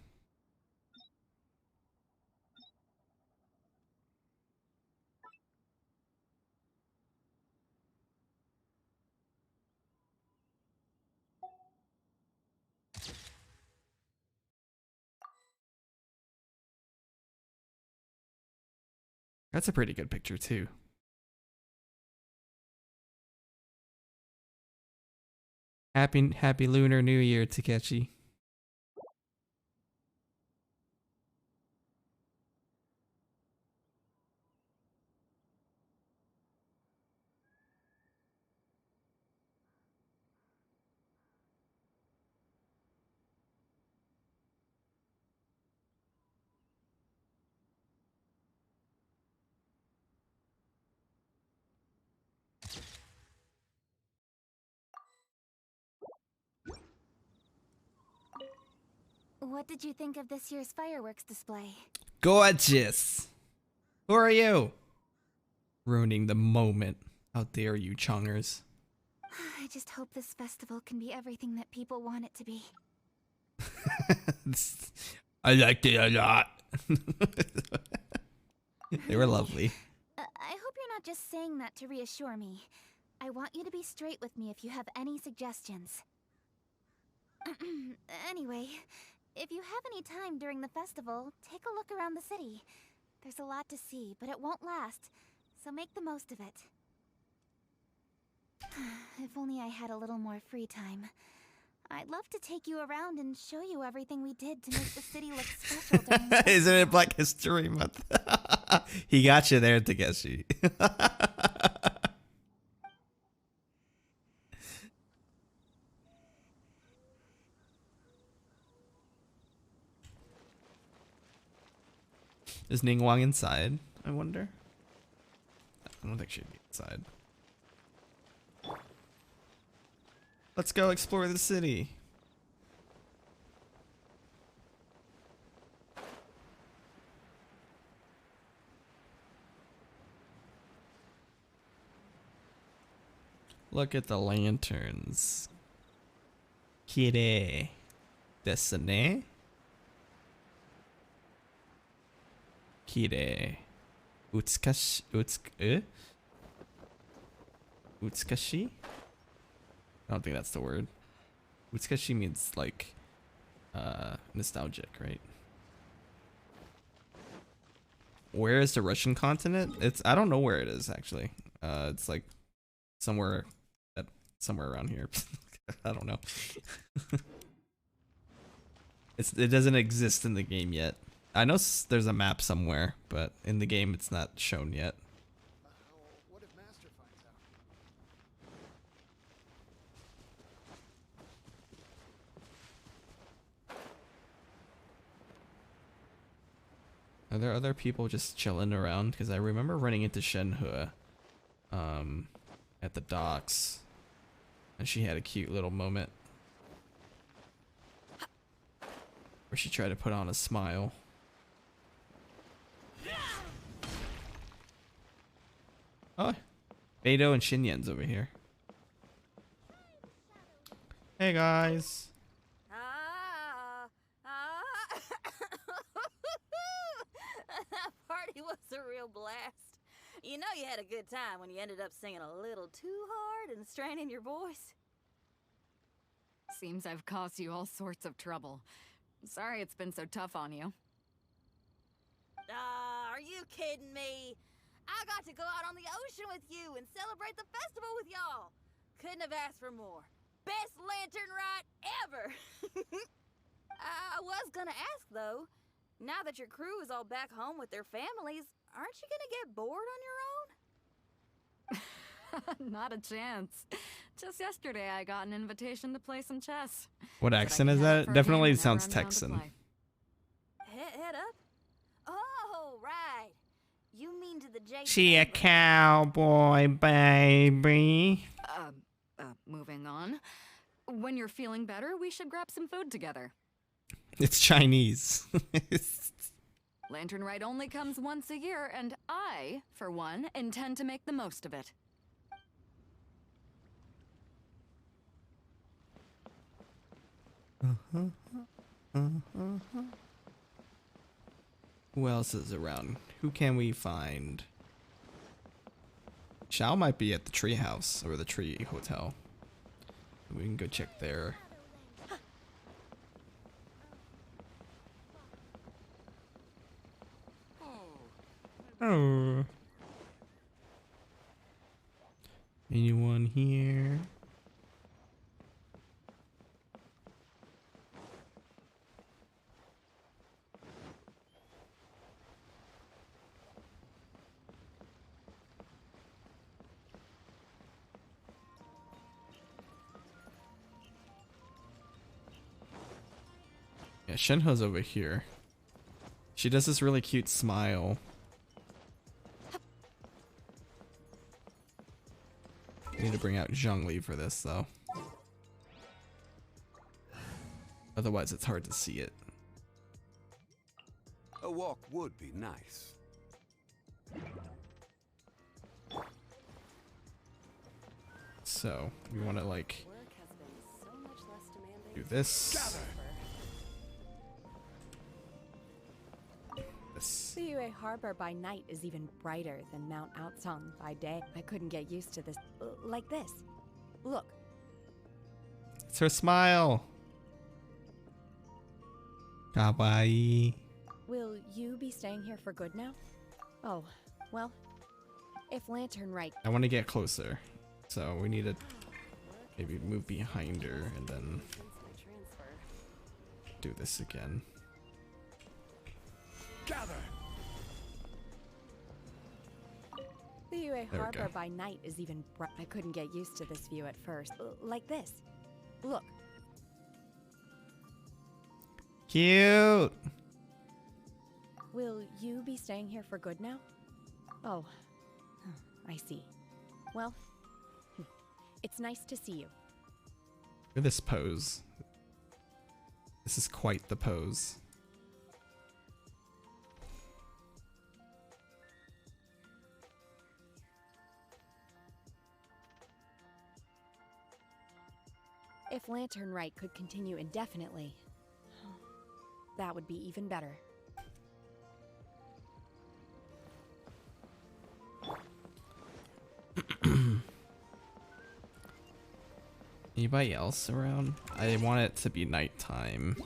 That's a pretty good picture too. Happy Lunar New Year, Takechi. What did you think of this year's fireworks display? Gorgeous. Who are you? Ruining the moment. How dare you, Chongers? I just hope this festival can be everything that people want it to be. I liked it a lot. They were lovely. I hope you're not just saying that to reassure me. I want you to be straight with me if you have any suggestions. Anyway, if you have any time during the festival, take a look around the city. There's a lot to see, but it won't last, so make the most of it. If only I had a little more free time. I'd love to take you around and show you everything we did to make the city look special during the Isn't it Black History Month? He got you there, Takeshi. Is Ningguang inside, I wonder? I don't think she'd be inside. Let's go explore the city. Look at the lanterns. Kirei. Desu ne? Kirei. Utsukashi? Utsukashi? I don't think that's the word. Utsukashi means like nostalgic, right? Where is the Russian continent? I don't know where it is actually. It's like somewhere around here. I don't know. It doesn't exist in the game yet. I know there's a map somewhere, but in the game it's not shown yet. there other people just chilling around? Because I remember running into Shenhe at the docks, and she had a cute little moment where she tried to put on a smile. Oh, Beidou and Xinyan's over here. Hey guys. That party was a real blast. You know you had a good time when you ended up singing a little too hard and straining your voice. Seems I've caused you all sorts of trouble. Sorry it's been so tough on you. Are you kidding me? I got to go out on the ocean with you and celebrate the festival with y'all. Couldn't have asked for more. Best lantern ride ever! I was gonna ask though, now that your crew is all back home with their families, aren't you gonna get bored on your own? Not a chance. Just yesterday I got an invitation to play some chess. What accent is that? Definitely sounds Texan. Head up? Oh, right. You mean to the J. She a cowboy, baby. Moving on. When you're feeling better, we should grab some food together. It's Chinese. Lantern Rite only comes once a year, and I, for one, intend to make the most of it. Who else is around? Who can we find? Xiao might be at the tree house or the tree hotel. We can go check there. Oh. Anyone here? Yeah, Shenhe's over here. She does this really cute smile. I need to bring out Zhongli for this though. Otherwise it's hard to see it. A walk would be nice. So, we want to like do this. Liyue Harbor by night is even brighter than Mount Outsong by day. I couldn't get used to this. Like this. Look. It's her smile. Kawaii. Will you be staying here for good now? Oh, well, if Lantern Rite... I want to get closer. So we need to maybe move behind her and then do this again. Gather. Liyue Harbor by night is even bright. I couldn't get used to this view at first. Like this. Look. Cute. Will you be staying here for good now? Oh, I see. Well, it's nice to see you. Look at this pose. This is quite the pose. If Lantern Rite could continue indefinitely, that would be even better. Anybody else around? I want it to be nighttime.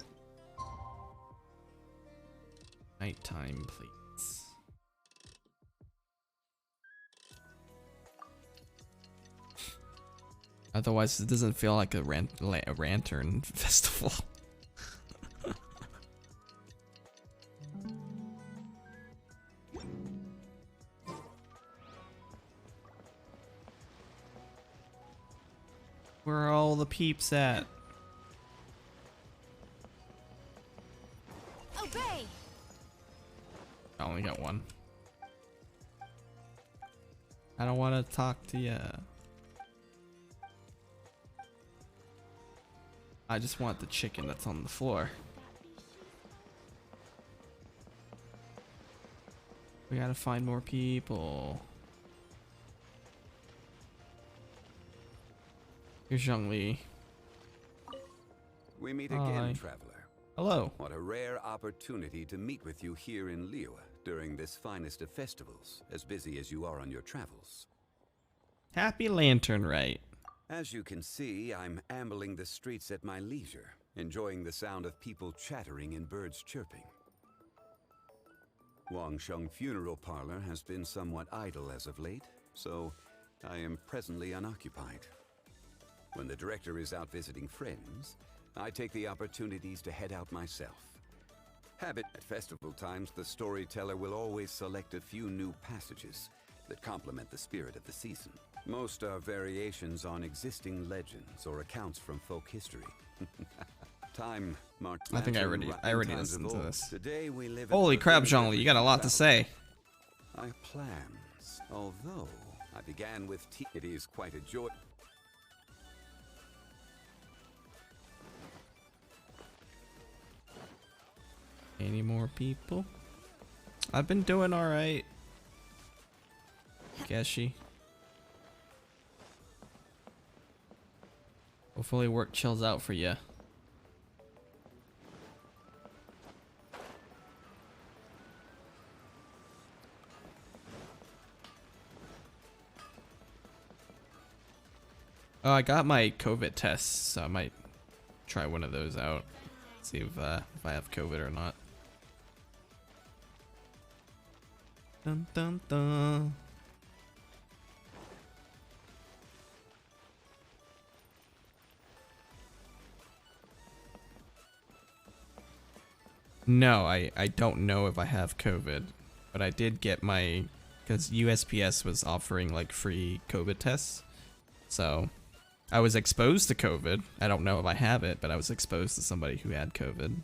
Nighttime, please. Otherwise, it doesn't feel like a lantern festival. Where are all the peeps at? Obey. Oh, one. I don't want to talk to ya. I just want the chicken that's on the floor. We gotta find more people. Here's Zhongli. We meet Hi. again, traveler. Hello. What a rare opportunity to meet with you here in Liyue during this finest of festivals, as busy as you are on your travels. Happy Lantern Rite. As you can see, I'm ambling the streets at my leisure, enjoying the sound of people chattering and birds chirping. Wangsheng Funeral Parlor has been somewhat idle as of late, so I am presently unoccupied. When the director is out visiting friends, I take the opportunities to head out myself. Habit at festival times, the storyteller will always select a few new passages that complement the spirit of the season. Most are variations on existing legends or accounts from folk history. Time marked. I think I already times listened of to old. this. Today we live. Holy crap, Zhongli, you got a lot to say. I have plans, although I began with tea. It is quite a joy. Any more people? I've been doing alright. Geshi. Hopefully work chills out for you. Oh, I got my COVID test, so I might try one of those out. See if I have COVID or not. Dun dun dun. No, I don't know if I have COVID, but I did get my, because USPS was offering like free COVID tests, so I was exposed to COVID. I don't know if I have it, but I was exposed to somebody who had COVID.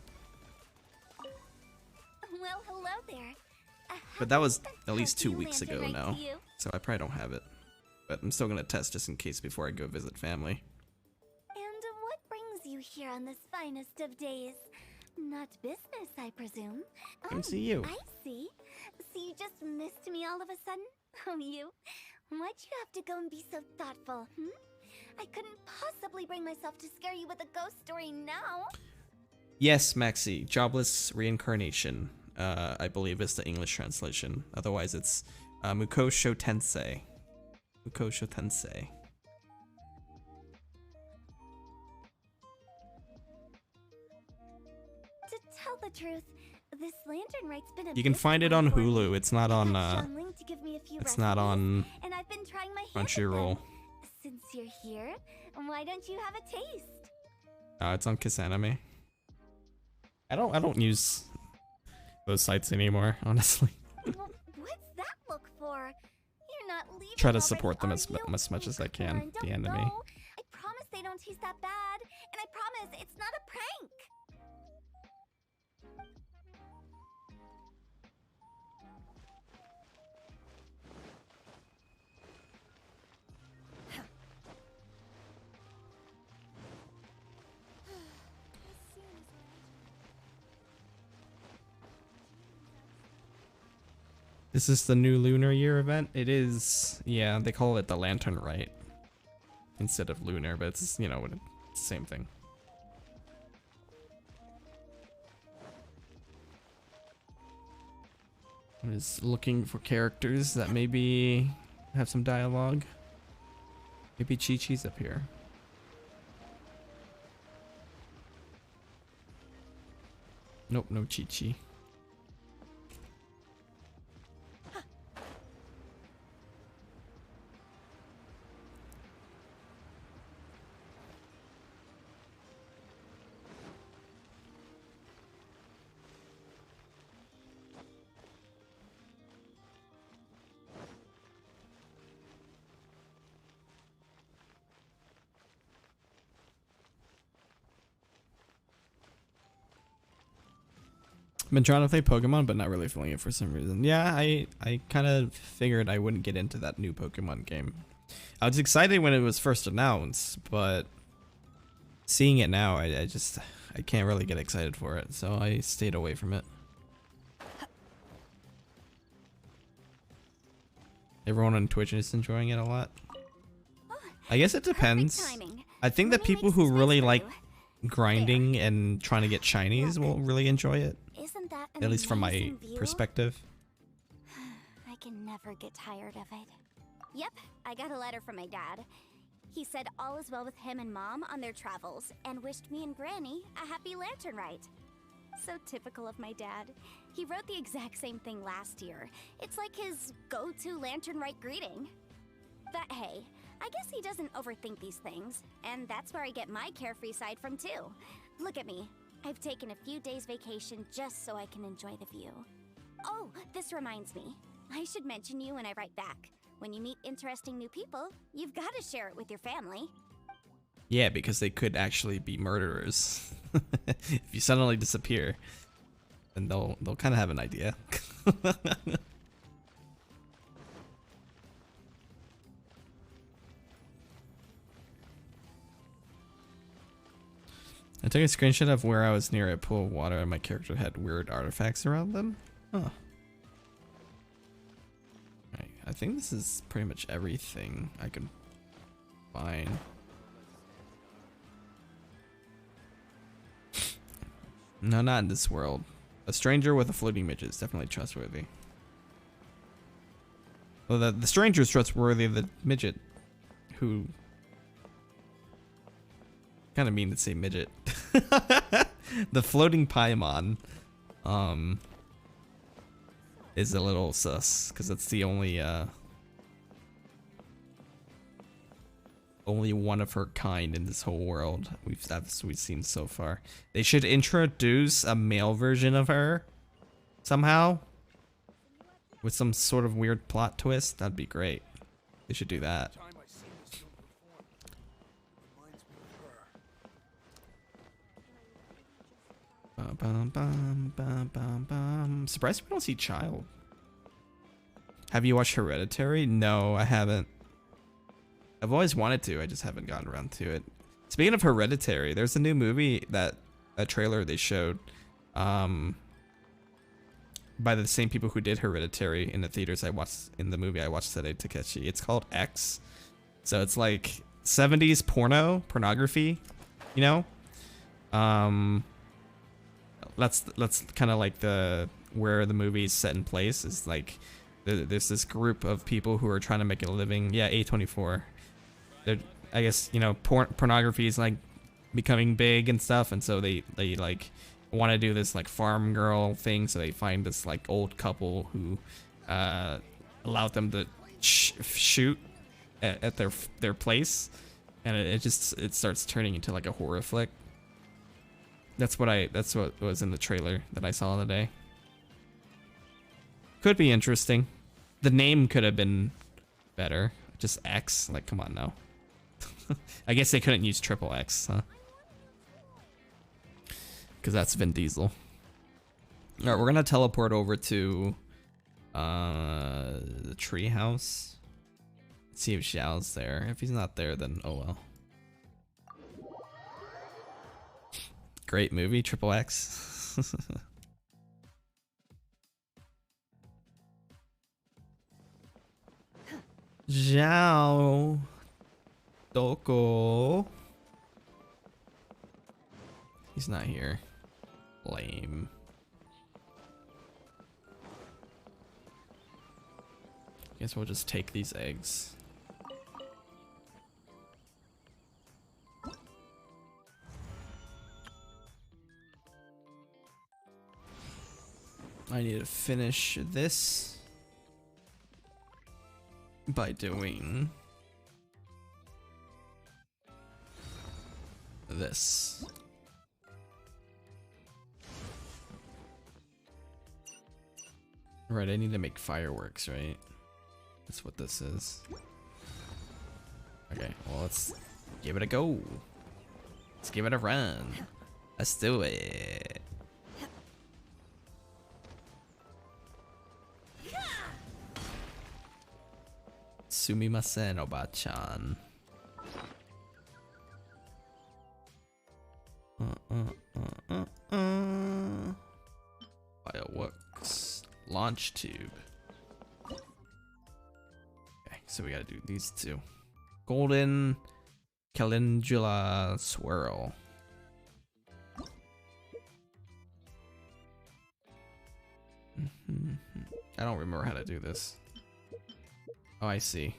Well, hello there. But that was at least 2 weeks ago now, so I probably don't have it. But I'm still gonna test just in case before I go visit family. And what brings you here on this finest of days? Not business, I presume. Come see you. I see. So you just missed me all of a sudden? Oh, you? Why'd you have to go and be so thoughtful, I couldn't possibly bring myself to scare you with a ghost story now. Yes, Maxi. Jobless reincarnation. I believe is the English translation. Otherwise, it's Mukosho Tensei. Mukosho Tensei. To tell the truth, this lantern rite's been a You can find it on bit Hulu. It's not on. Xiangling to give me a few It's not on and I've been trying my hand at Crunchyroll. them. Since you're here, why don't you have a taste? It's on Kiss Anime. I don't use those sites anymore, honestly. Well, what's that look for? You're not leaving. Try to already, support them are as you? much as I Come on, can. don't The anime. go. I promise they don't taste that bad, and I promise it's not a prank. This is the new Lunar Year event. It is, yeah, they call it the Lantern Rite instead of Lunar, but it's, you know, it's the same thing. I'm just looking for characters that maybe have some dialogue. Maybe Chi-Chi's up here. Nope, no Chi-Chi. Been trying to play Pokemon, but not really feeling it for some reason. Yeah, I kind of figured I wouldn't get into that new Pokemon game. I was excited when it was first announced, but seeing it now, I can't really get excited for it, so I stayed away from it. Everyone on Twitch is enjoying it a lot. I guess it depends. I think that people who really like grinding and trying to get shinies will really enjoy it. Isn't that At least from my perspective. I can never get tired of it. Yep, I got a letter from my dad. He said all is well with him and Mom on their travels and wished me and Granny a happy lantern rite. So typical of my dad. He wrote the exact same thing last year. It's like his go-to lantern rite greeting. But hey, I guess he doesn't overthink these things, and that's where I get my carefree side from too. Look at me. I've taken a few days vacation just so I can enjoy the view. Oh, this reminds me. I should mention you when I write back. When you meet interesting new people, you've got to share it with your family. Yeah, because they could actually be murderers. If you suddenly disappear, then they'll kind of have an idea. I took a screenshot of where I was near a pool of water and my character had weird artifacts around them. Huh. Right, I think this is pretty much everything I can find. No, not in this world. A stranger with a floating midget is definitely trustworthy. Well, the stranger is trustworthy. The midget, who kind of mean to say midget. The floating Paimon, is a little sus because that's the only one of her kind in this whole world we've seen so far. They should introduce a male version of her somehow with some sort of weird plot twist. That'd be great. They should do that. Surprised we don't see Child. Have you watched Hereditary? No, I haven't. I've always wanted to, I just haven't gotten around to it. Speaking of Hereditary, there's a new movie a trailer they showed by the same people who did Hereditary in the theaters in the movie I watched today, Takeshi. It's called X. So it's like 70s pornography, you know? That's kind of like where the movie is set in place is like there's this group of people who are trying to make a living. Yeah, A24. I guess, you know, pornography is like becoming big and stuff, and so they like want to do this like farm girl thing. So they find this like old couple who allowed them to shoot at their place, and it starts turning into like a horror flick. That's what was in the trailer that I saw today. Could be interesting. The name could have been better. Just X, like come on now. I guess they couldn't use triple X, huh? Because that's Vin Diesel. All right, we're gonna teleport over to the treehouse. See if Xiao's there. If he's not there, then oh well. Great movie, Triple X. Zhao. Doko. He's not here. Lame. Guess we'll just take these eggs. I need to finish this by doing this. Right, I need to make fireworks, right? That's what this is. Okay, well, let's give it a go. Let's give it a run. Let's do it. Sumimasen, Oba-chan. Fireworks. Launch tube. Okay, so we gotta do these two. Golden Calendula swirl. I don't remember how to do this. Oh, I see.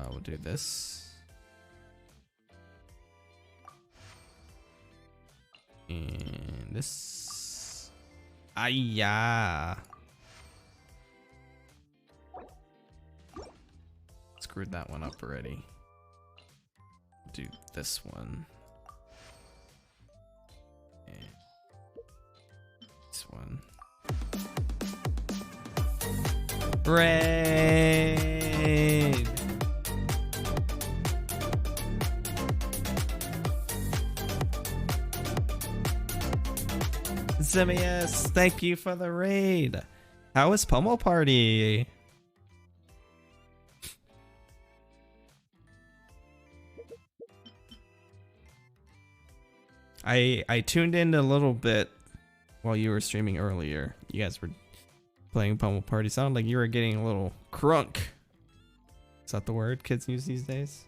We'll do this. And this. Ayah. Screwed that one up already. Do this one. And this one. Raid! Zemius, thank you for the raid. How was Pomo Party? I tuned in a little bit while you were streaming earlier. You guys were playing Pomo Party. Sounded like you were getting a little crunk. Is that the word kids use these days?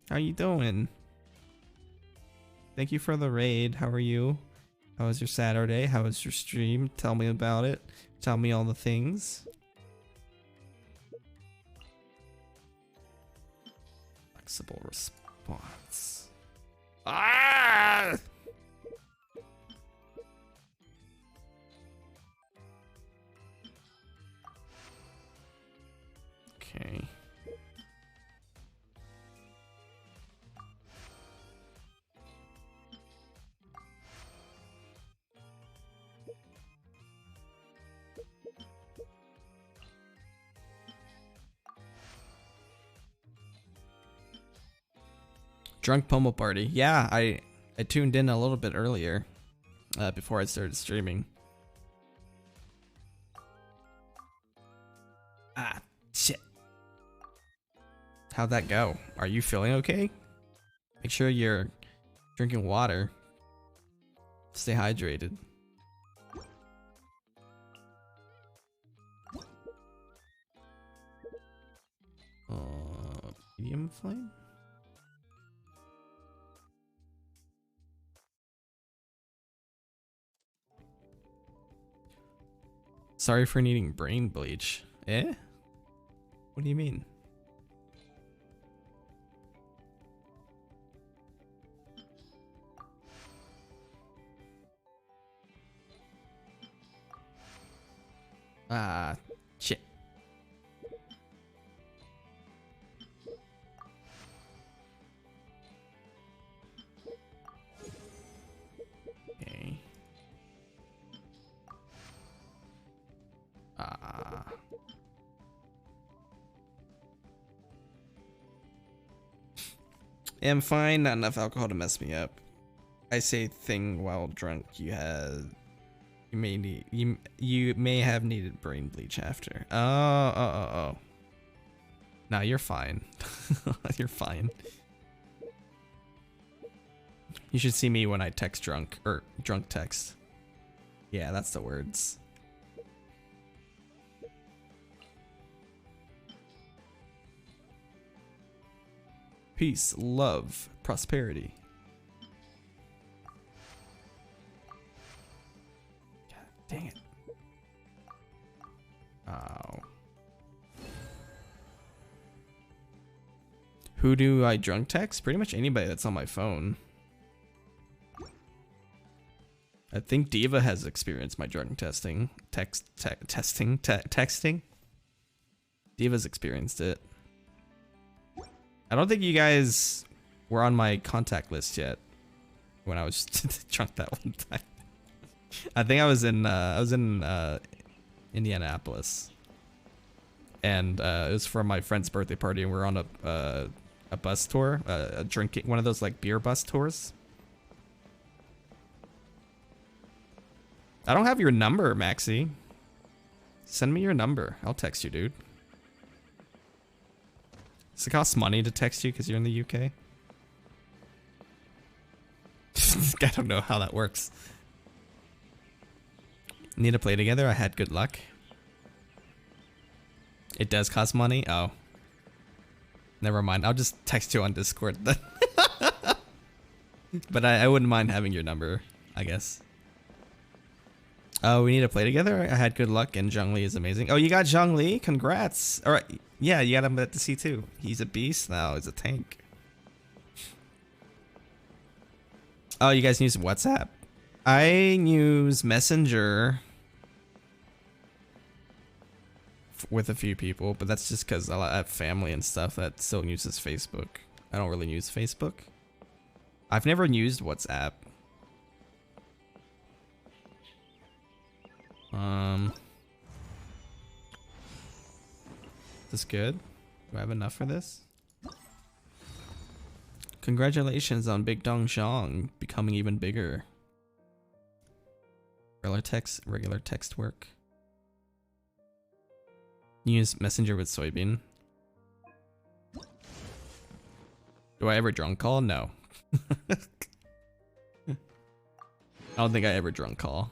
How you doing? Thank you for the raid. How are you? How was your Saturday? How was your stream? Tell me about it. Tell me all the things. Flexible response. Ah! Okay. Drunk Pomo Party. Yeah, I tuned in a little bit earlier before I started streaming. Ah, shit. How'd that go? Are you feeling okay? Make sure you're drinking water. Stay hydrated. Medium flame? Sorry for needing brain bleach. Eh? What do you mean? Ah, shit. Okay. I'm fine, not enough alcohol to mess me up. I say thing while drunk. You may have needed brain bleach after. Oh. No, you're fine. You're fine. You should see me when I text drunk, or drunk text. Yeah, that's the words. Peace, love, prosperity. God dang it. Oh. Who do I drunk text? Pretty much anybody that's on my phone. I think Diva has experienced my drunk testing. Texting. Diva's experienced it. I don't think you guys were on my contact list yet when I was drunk that one time. I think I was in Indianapolis, and it was for my friend's birthday party, and we were on a bus tour, a drinking, one of those like beer bus tours. I don't have your number, Maxie. Send me your number. I'll text you, dude. Does it cost money to text you because you're in the UK? I don't know how that works. Need to play together? I had good luck. It does cost money? Oh. Never mind. I'll just text you on Discord then. But I wouldn't mind having your number, I guess. Oh, we need to play together? I had good luck and Zhongli is amazing. Oh, you got Zhongli? Congrats. Alright. Yeah, you got him at the C2. He's a beast now. He's a tank. Oh, you guys use WhatsApp? I use Messenger with a few people, but that's just because I have family and stuff that still uses Facebook. I don't really use Facebook. I've never used WhatsApp. Is this good? Do I have enough for this? Congratulations on Big Dong Zhang becoming even bigger. Regular text work. Use Messenger with soybean. Do I ever drunk call? No. I don't think I ever drunk call.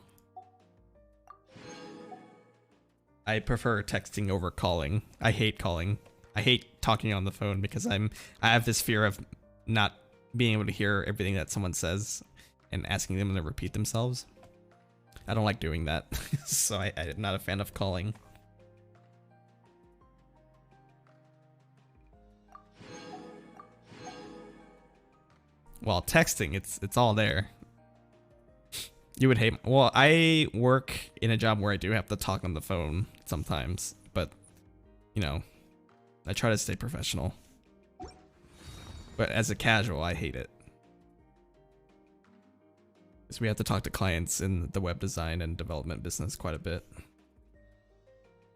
I prefer texting over calling. I hate calling. I hate talking on the phone because I have this fear of not being able to hear everything that someone says and asking them to repeat themselves. I don't like doing that. So I'm not a fan of calling. While texting, it's all there. You would hate. Well, I work in a job where I do have to talk on the phone sometimes, but you know, I try to stay professional. But as a casual, I hate it. Because we have to talk to clients in the web design and development business quite a bit.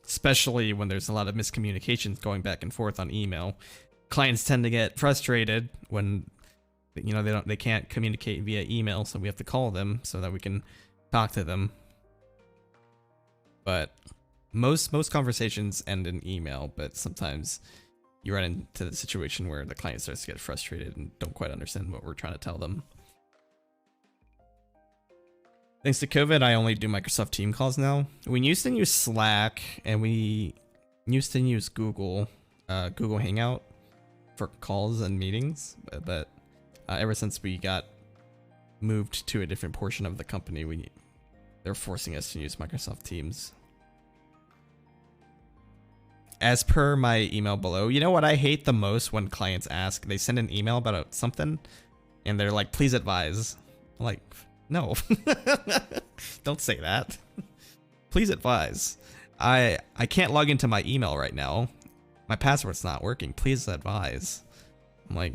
Especially when there's a lot of miscommunications going back and forth on email. Clients tend to get frustrated when, you know, they can't communicate via email, so we have to call them so that we can talk to them. But most conversations end in email, but sometimes you run into the situation where the client starts to get frustrated and don't quite understand what we're trying to tell them. Thanks to COVID, I only do Microsoft Team calls now. We used to use Slack, and we used to use Google Hangout for calls and meetings, but ever since we got moved to a different portion of the company, they're forcing us to use Microsoft Teams. As per my email below, you know what I hate the most when clients ask? They send an email about something, and they're like, please advise. I'm like, no. Don't say that. Please advise. I can't log into my email right now. My password's not working. Please advise. I'm like,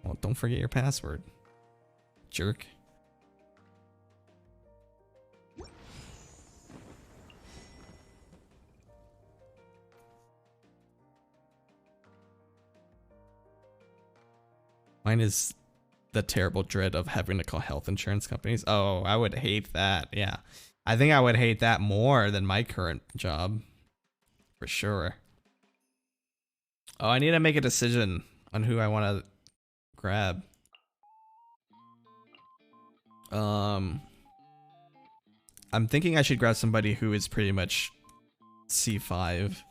well, don't forget your password, jerk. Mine is the terrible dread of having to call health insurance companies. Oh, I would hate that. Yeah. I think I would hate that more than my current job. For sure. Oh, I need to make a decision on who I want to grab. I'm thinking I should grab somebody who is pretty much C5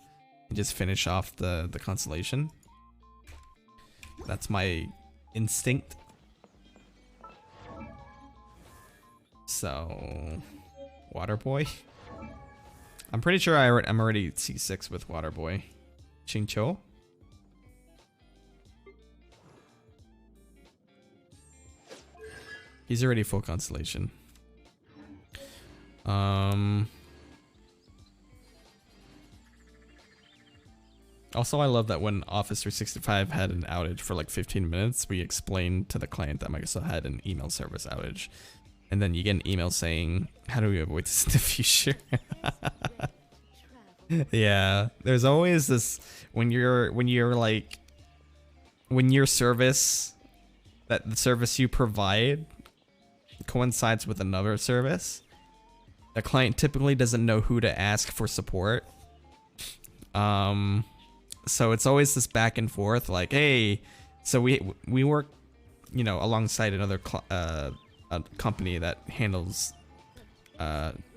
and just finish off the constellation. That's my instinct. So, Waterboy. I'm pretty sure I'm already C6 with Waterboy. Chingcho. He's already full constellation. Also, I love that when Office 365 had an outage for like 15 minutes, we explained to the client that Microsoft had an email service outage. And then you get an email saying, how do we avoid this in the future? Yeah, there's always this, when your service, that the service you provide coincides with another service, the client typically doesn't know who to ask for support. So it's always this back and forth, like, hey, so we work, you know, alongside another a company that handles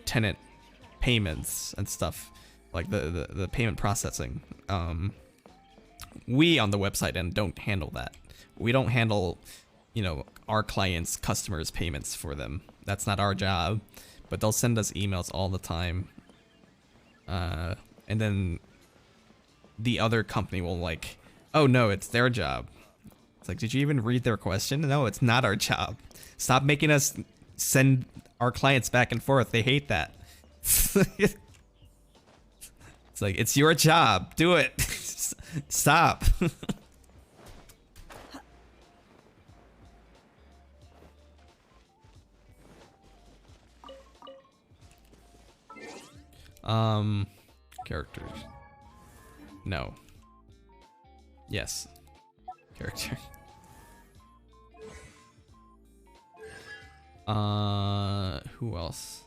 tenant payments and stuff, like the payment processing. We on the website end don't handle that. We don't handle, you know, our clients' customers' payments for them. That's not our job. But they'll send us emails all the time. And then the other company will like, oh no, it's their job. It's like, did you even read their question? No, it's not our job. Stop making us send our clients back and forth. They hate that. It's like, it's your job. Do it. Stop. Characters. No. Yes. Character. Who else?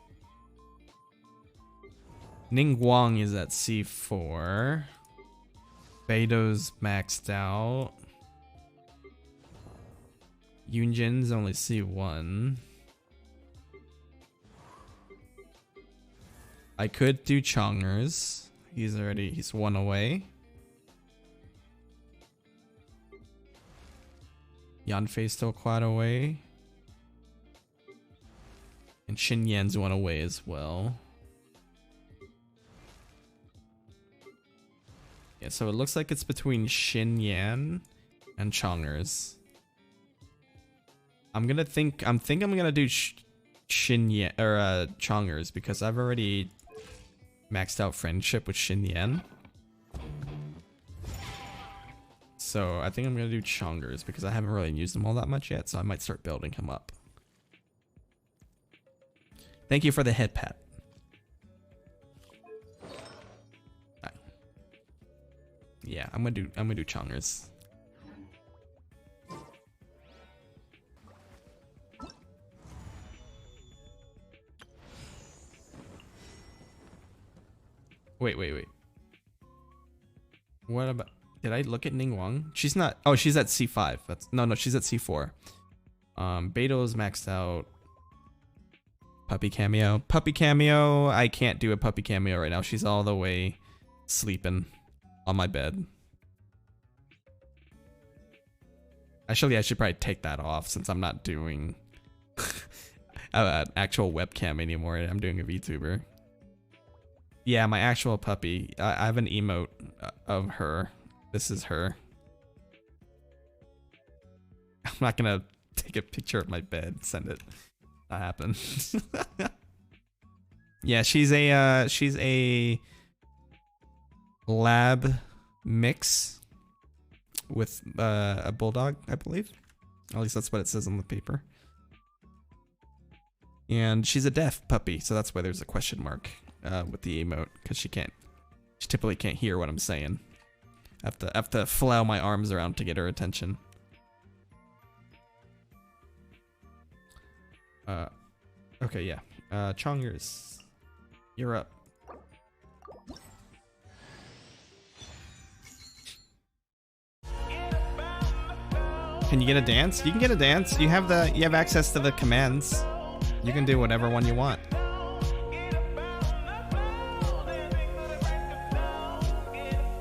Ningguang is at C4. Beto's maxed out. Yunjin's only C1. I could do Chongers. He's one away. Yanfei's still quite away. And Xin Yan's one away as well. Yeah, so it looks like it's between Xin Yan and Chongers. I'm gonna do Xin Yan or Chongers because I've already maxed out friendship with Xin Yan. So I think I'm gonna do Chongers because I haven't really used him all that much yet, so I might start building him up. Thank you for the head pat. Right. Yeah, I'm gonna do Chongers. Wait. What about? Did I look at Ningguang? She's not. Oh, she's at C5. No, she's at C4. Beto's maxed out. Puppy cameo. I can't do a puppy cameo right now. She's all the way sleeping on my bed. Actually, I should probably take that off since I'm not doing an actual webcam anymore. I'm doing a VTuber. Yeah, my actual puppy. I have an emote of her. This is her. I'm not gonna take a picture of my bed and send it. That happened. Yeah, she's a lab mix with a bulldog, I believe. At least that's what it says on the paper. And she's a deaf puppy, so that's why there's a question mark with the emote, because she typically can't hear what I'm saying. I have to flail my arms around to get her attention. Okay, yeah. Chongers, you're up. Can you get a dance? You can get a dance. You have access to the commands. You can do whatever one you want.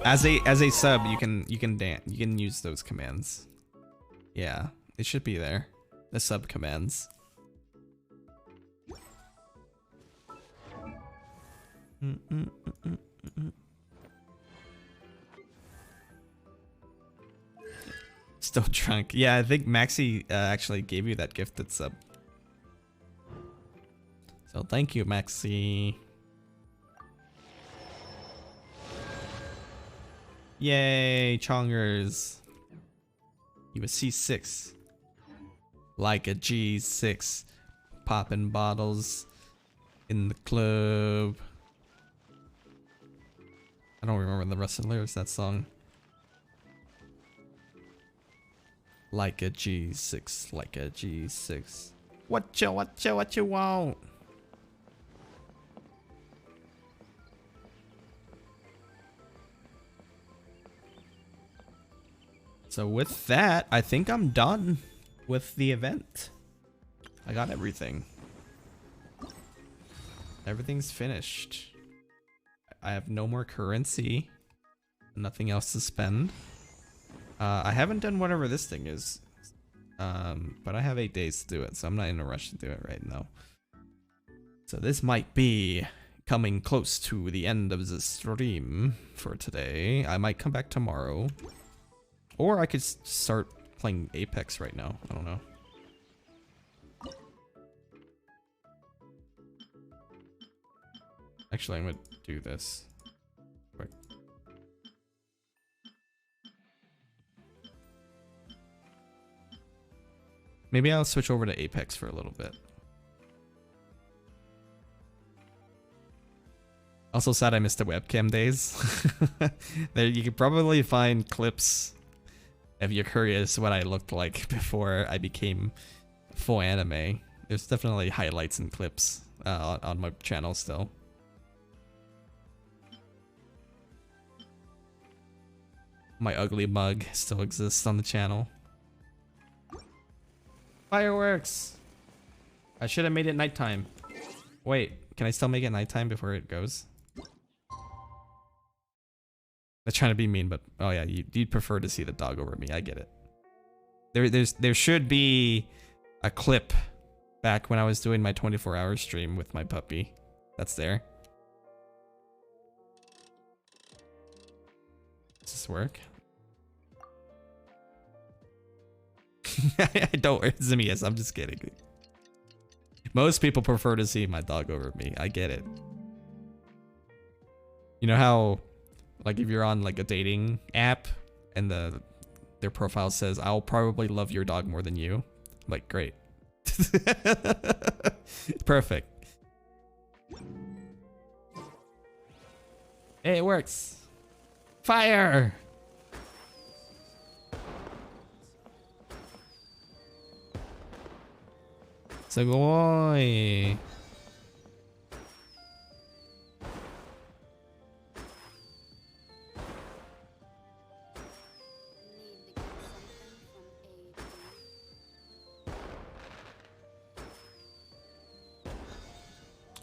As a sub, you can dance. You can use those commands. Yeah, it should be there. The sub commands. Still drunk. Yeah, I think Maxi actually gave you that gifted sub. So thank you, Maxi. Yay, Chongers. You a C6. Like a G6. Popping bottles in the club. I don't remember the rest of the lyrics of that song. Like a G6, like a G6. What you want? So with that, I think I'm done with the event. I got everything. Everything's finished. I have no more currency. Nothing else to spend. I haven't done whatever this thing is. But I have 8 days to do it, so I'm not in a rush to do it right now. So this might be coming close to the end of the stream for today. I might come back tomorrow. Or I could start playing Apex right now. I don't know. Actually, I'm gonna do this quick. Maybe I'll switch over to Apex for a little bit. Also sad I missed the webcam days. There you could probably find clips if you're curious what I looked like before I became full anime. There's definitely highlights and clips on my channel still. My ugly mug still exists on the channel. Fireworks! I should have made it nighttime. Wait, can I still make it nighttime before it goes? I'm trying to be mean, but oh yeah, you'd prefer to see the dog over me. I get it. There should be a clip back when I was doing my 24-hour stream with my puppy. That's there. Does this work? I don't, Zimius, I'm just kidding. Most people prefer to see my dog over me. I get it. You know how, like, if you're on like a dating app and their profile says, "I'll probably love your dog more than you." I'm like, great. Perfect. Hey, it works. Fire! Sugoi.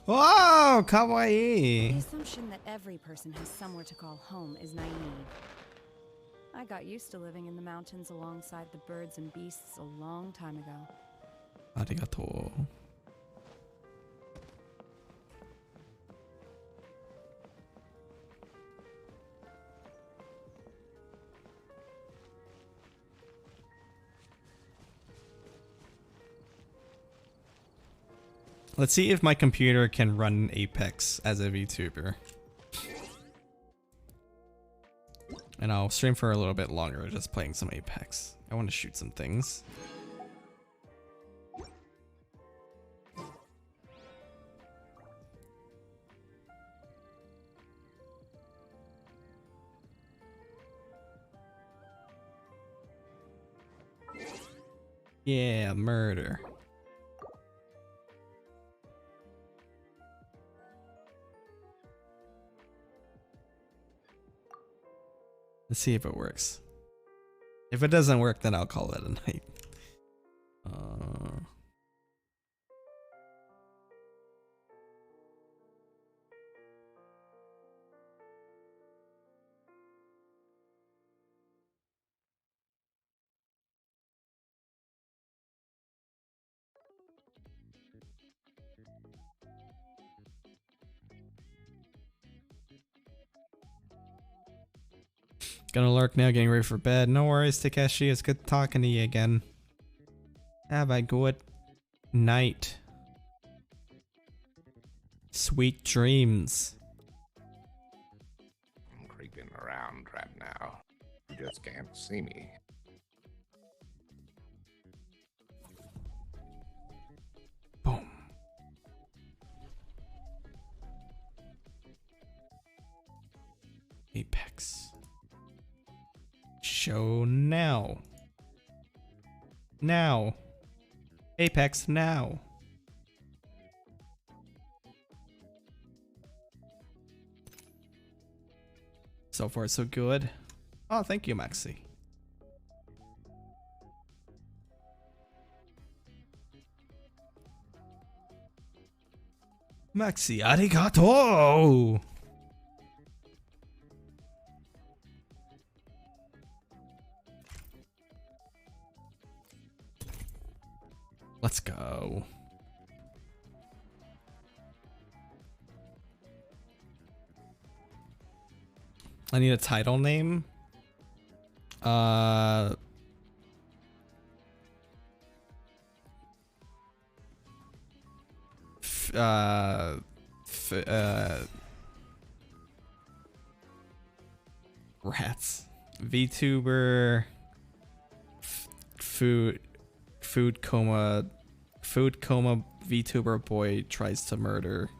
Whoa, kawaii. The assumption that every person has somewhere to call home is naive. I got used to living in the mountains alongside the birds and beasts a long time ago. Arigato. Let's see if my computer can run Apex as a VTuber. And I'll stream for a little bit longer just playing some Apex. I want to shoot some things. Yeah, murder. Let's see if it works. If it doesn't work, then I'll call it a night. Gonna lurk now, getting ready for bed. No worries, Takeshi. It's good talking to you again. Have a good night. Sweet dreams. I'm creeping around right now. You just can't see me. Boom. Apex. Show now. Now. Apex now. So far, so good. Oh, thank you, Maxi. Maxi arigato. Let's go. I need a title name. Rats. Vtuber. Food coma Vtuber boy tries to murder.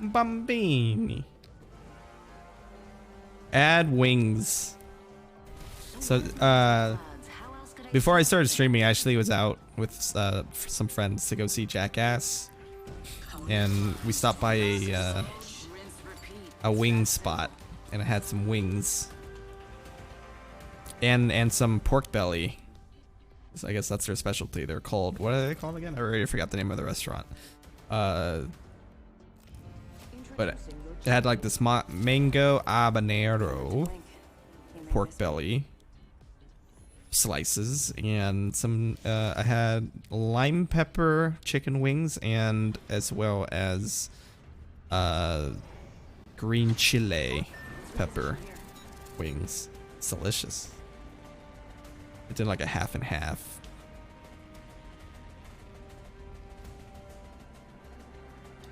Bambini. Add wings. So before I started streaming, I actually was out with some friends to go see Jackass, and we stopped by a wing spot, and I had some wings and some pork belly. So I guess that's their specialty. They're called, what are they called again? I already forgot the name of the restaurant. But it had like this mango habanero pork belly slices, and some I had lime pepper chicken wings, and as well as green chile pepper wings. It's delicious. I did like a half and half.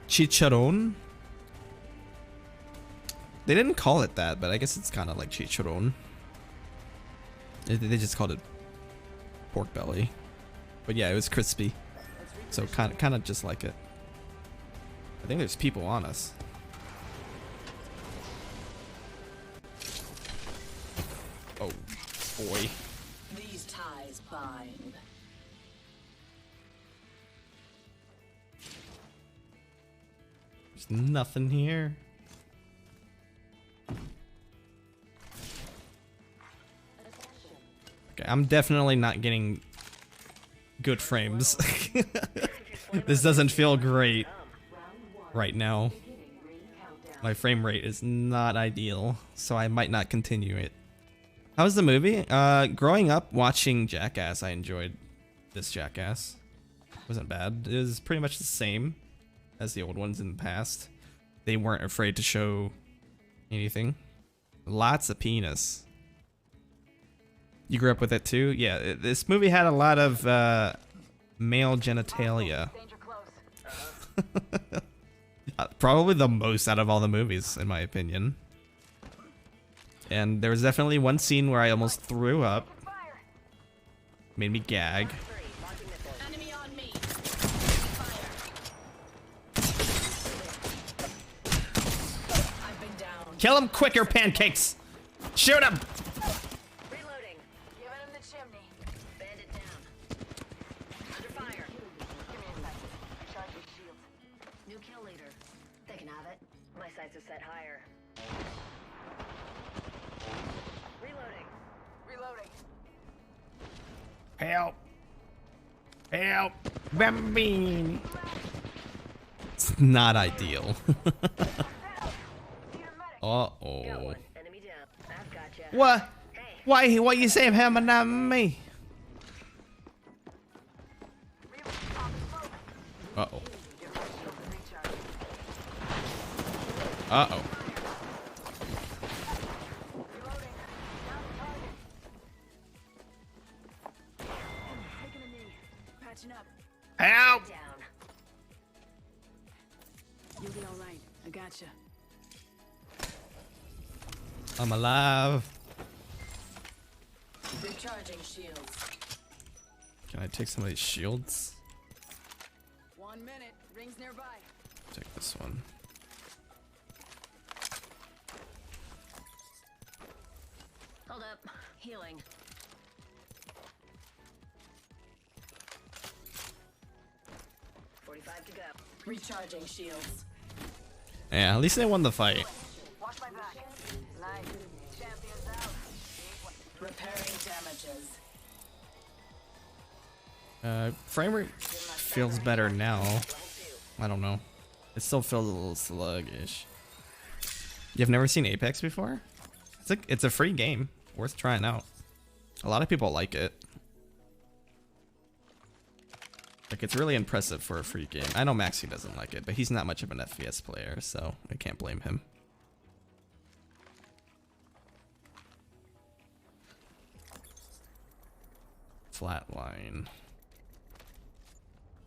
Chicharron. They didn't call it that, but I guess it's kind of like chicharron. They just called it pork belly. But yeah, it was crispy. So kind of just like it. I think there's people on us. Oh, boy. These ties bind. There's nothing here. Okay, I'm definitely not getting good frames. This doesn't feel great right now. My frame rate is not ideal, so I might not continue it. How was the movie? Growing up watching Jackass, I enjoyed this Jackass. Wasn't bad. It was pretty much the same as the old ones in the past. They weren't afraid to show anything. Lots of penis. You grew up with it too? Yeah, this movie had a lot of male genitalia. Probably the most out of all the movies, in my opinion. And there was definitely one scene where I almost threw up. Made me gag. Kill him quicker, pancakes! Shoot him! Reloading. Giving him the chimney. Bandit down. Under fire. Give me a second. Charging shields. New kill leader. They can have it. My sights are set higher. Reloading. Reloading. Help! Help! Bambini! It's not ideal. Uh-oh. What? Why you save him and not me? Uh-oh. Uh-oh. Help! You'll be all right. I gotcha. I'm alive. Recharging shields. Can I take some of these shields? 1 minute. Rings nearby. Take this one. Hold up. Healing. .45 to go. Recharging shields. Yeah, at least they won the fight. Watch my back. Nice. Champions out. Repairing damages. Frame rate feels better now. I don't know. It still feels a little sluggish. You've never seen Apex before? It's a free game, worth trying out. A lot of people like it. Like, it's really impressive for a free game. I know Maxie doesn't like it, but he's not much of an FPS player, so I can't blame him. Flatline.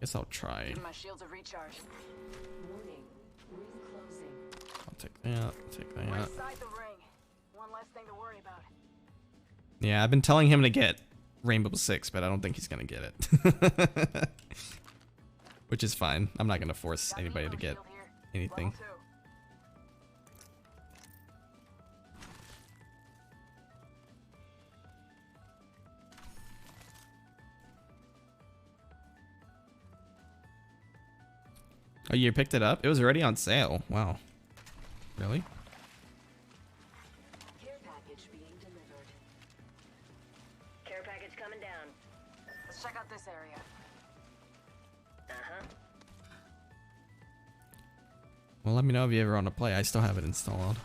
Guess I'll try. Give my shields a recharge. Warning. Ring closing. I'll take that. Take that. We're inside the ring. One less thing to worry about. Yeah, I've been telling him to get Rainbow Six, but I don't think he's gonna get it. Which is fine. I'm not gonna force anybody to get anything. Oh, you picked it up? It was already on sale. Wow. Really? Care package being delivered. Care package coming down. Let's check out this area. Well, let me know if you ever want to play. I still have it installed.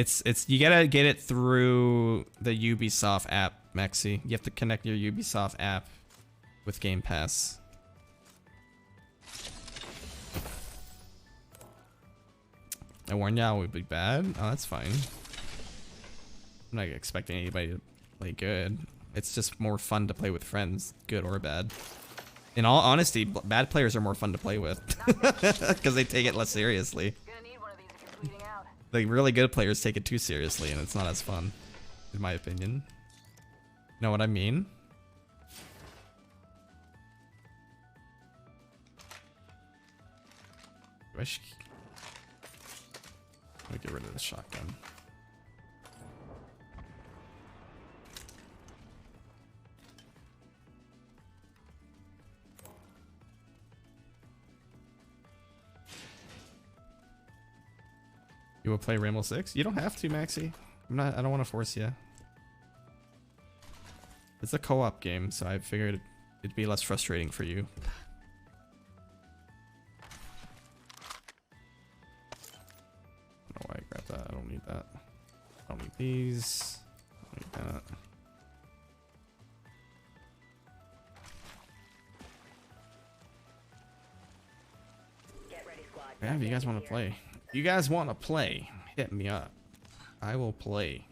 It's you gotta get it through the Ubisoft app, Maxi. You have to connect your Ubisoft app with Game Pass. I warned y'all it would be bad. Oh, that's fine. I'm not expecting anybody to play good. It's just more fun to play with friends, good or bad. In all honesty, bad players are more fun to play with because they take it less seriously. The really good players take it too seriously, and it's not as fun, in my opinion. Know what I mean? Let me get rid of the shotgun. You will play Rainbow Six? You don't have to, Maxi. I don't want to force you. It's a co-op game, so I figured it'd be less frustrating for you. I don't know why I grabbed that. I don't need that. I don't need these. I don't need that. Yeah, if you guys want to play. You guys want to play, hit me up. I will play.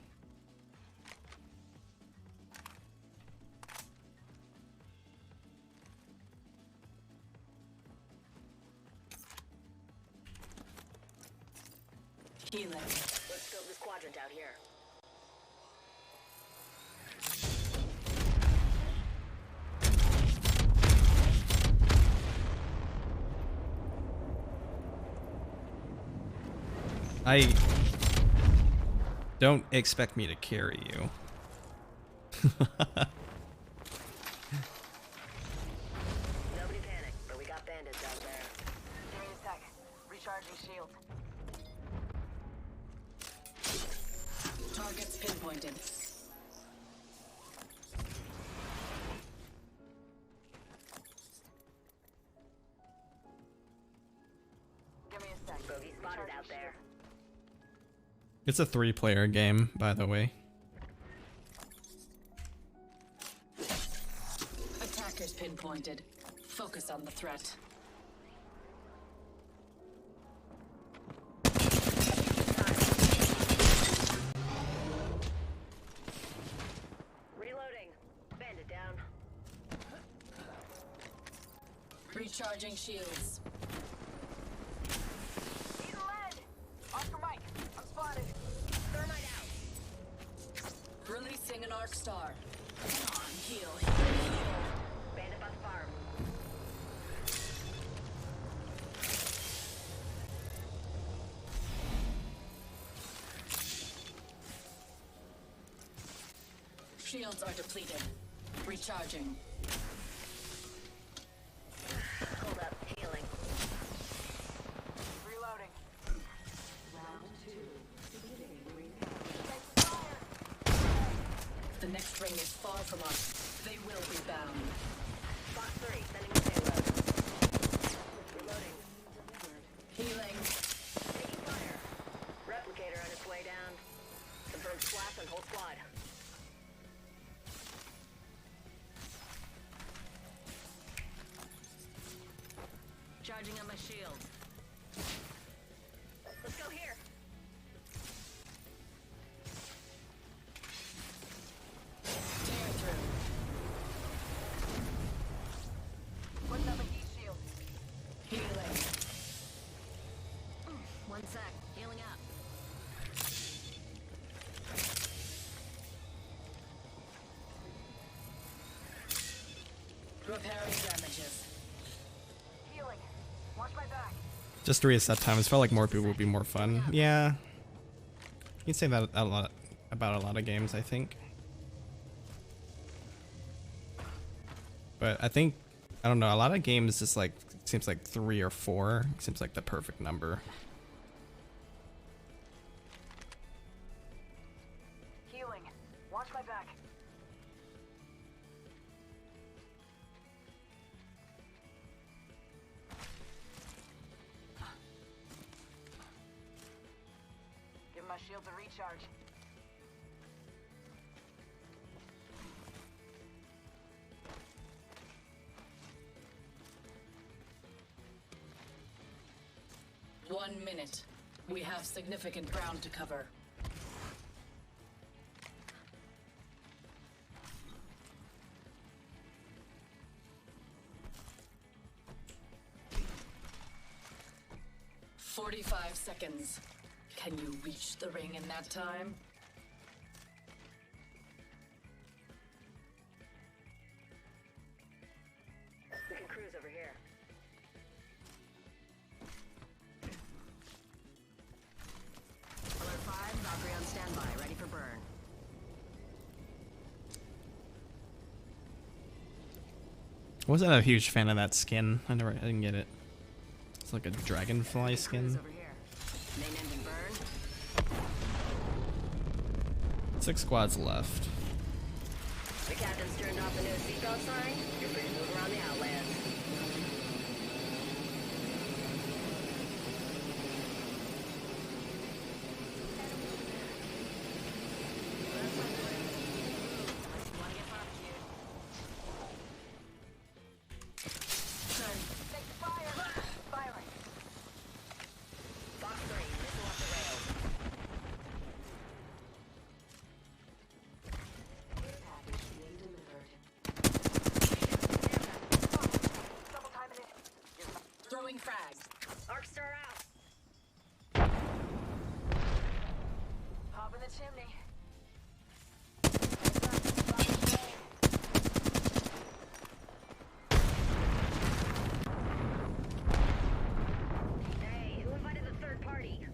Healing. Let's scope this quadrant out here. Don't expect me to carry you. Nobody panic, but we got bandits out there. Give me a sec. Recharging shield. Targets pinpointed. Give me a sec. Bogey spotted out there. It's a 3-player game, by the way. Attackers pinpointed. Focus on the threat. Reloading. Bandit down. Recharging shields. Need a lead. Oscar Mike, I'm spotted. Thermite out. Releasing an arc star. Come on, heal, heal, heal. Bandit by the farm. Shields are depleted. Recharging. Hold up, healing. The next ring is far from us. They will be bound. Box 3, sending the payload. Reloading. Healing. Taking fire. Replicator on its way down. Confirmed splash on whole squad. Charging on my shield. Let's go here. Tear through. Putting up a heat shield. Healing. One sec. Healing up. Repairing damages. Healing. Watch my back. Just to reset times, felt like more people would be more fun. Yeah, you can say that a lot about a lot of games, I think. But I think, I don't know, a lot of games just like seems like 3 or 4 seems like the perfect number. Healing. Watch my back. Give my shield a recharge. One minute. We have significant ground to cover. "45 seconds. Can you reach the ring in that time?" We can cruise over here. Alert 5, Valkyrie on standby, ready for burn. I wasn't a huge fan of that skin. I didn't get it. It's like a dragonfly skin. Over here. Main engine burn. 6 squads left. The captain's turned off the no seatbelt sign. You're free to move around the outlands. Want to get barbecued? Take the fire! Firing! Box 3, missile off the rails. Package being delivered. Double timing it. Throwing frags. Arc star out. Hop in the chimney. Hey, who invited the third party?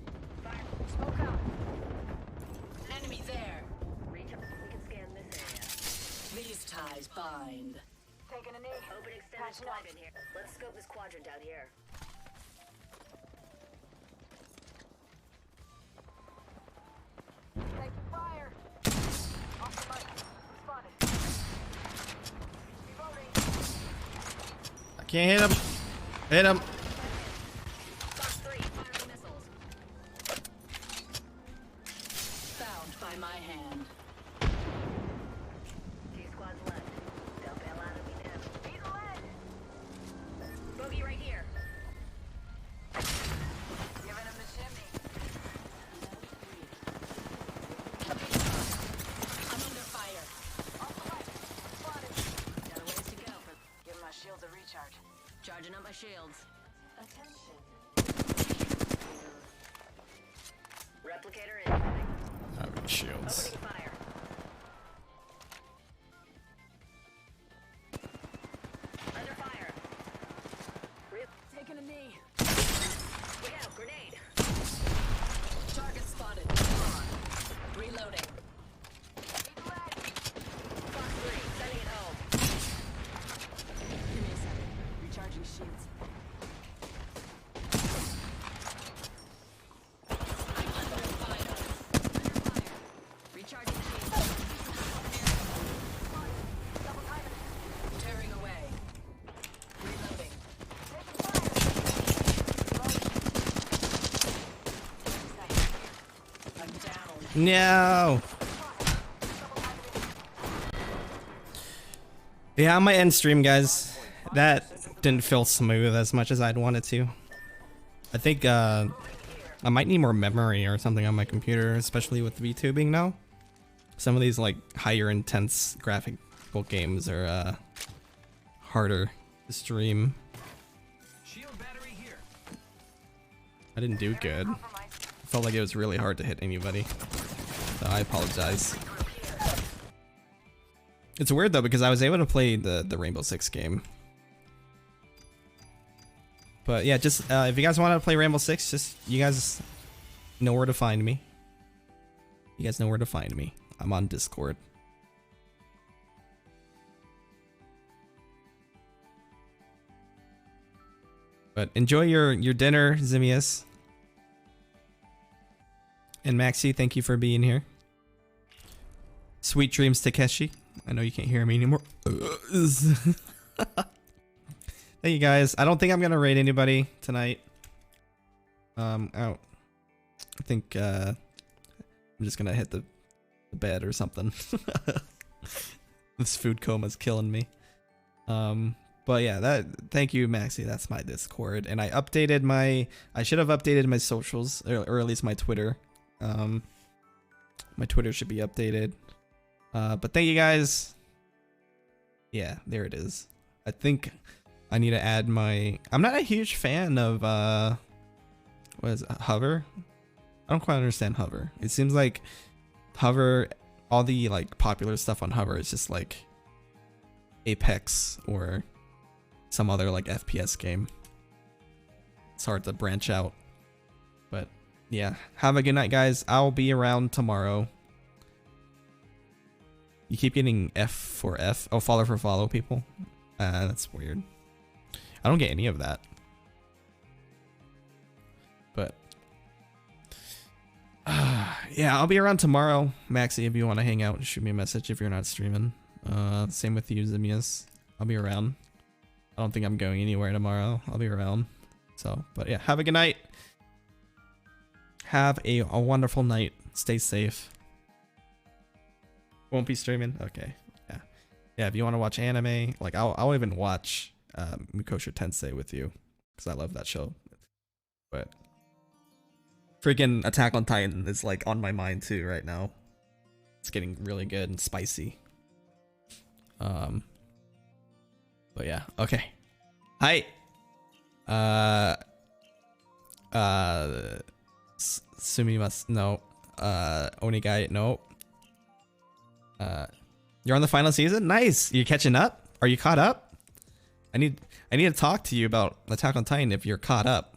Fire. Smoke out. Enemy there. We can scan this area. These ties bind. Taking a knee. Open extended quadrant here. Let's scope this quadrant out here. Taking fire. Off the mic. Responded. Reloading. I can't hit him. Hit him. Box 3, firing missiles. Found by my hand. 2 squads left. They'll bail out if we do. Need lead. Bogey right here. Giving him the chimney. I'm under fire. Off the right. Spotted. Got a ways to go. Give my shields a recharge. Charging up my shields. Attention. Replicator incoming. Having shields. Opening fire. Under fire. Taking a knee. Look out, grenade. Target spotted. Reloading. Need lead. Box 3, sending it home. Give me a second. Recharging shields. I'm under fire. Recharging shields. No. Yeah, I might end stream, guys. That didn't feel smooth as much as I'd want it to. I think I might need more memory or something on my computer, especially with VTubing now. Some of these like higher intense graphical games are harder to stream. I didn't do good. I felt like it was really hard to hit anybody. So I apologize. It's weird though because I was able to play the Rainbow Six game. But yeah, just if you guys want to play Rainbow Six, just you guys know where to find me. You guys know where to find me. I'm on Discord. But enjoy your dinner, Zimius. And Maxi, thank you for being here. Sweet dreams, Takeshi. I know you can't hear me anymore. Thank you guys. I don't think I'm gonna raid anybody tonight. I think I'm just gonna hit the bed or something. This food coma's killing me. But yeah, thank you, Maxi. That's my Discord, and I updated I should have updated my socials, or at least my Twitter. My Twitter should be updated. But thank you guys. Yeah, there it is. I think I need to add I'm not a huge fan of what is it, Hover? I don't quite understand Hover. It seems like Hover, all the like popular stuff on Hover is just like Apex or some other like FPS game. It's hard to branch out. But yeah, have a good night, guys. I'll be around tomorrow. You keep getting F for F. Oh, follow for follow, people. That's weird. I don't get any of that. But yeah, I'll be around tomorrow. Maxi, if you want to hang out, shoot me a message if you're not streaming. Same with you, Zimius. I'll be around. I don't think I'm going anywhere tomorrow. I'll be around. So, but yeah, have a good night. Have a wonderful night. Stay safe. Won't be streaming? Okay. Yeah. Yeah, if you want to watch anime, like I'll even watch Mushoku Tensei with you because I love that show. But freaking Attack on Titan is like on my mind too right now. It's getting really good and spicy. But yeah, okay. Hi. Sumimasu, no. Onigai, no. You're on the final season? Nice. You catching up? Are you caught up? I need to talk to you about Attack on Titan if you're caught up.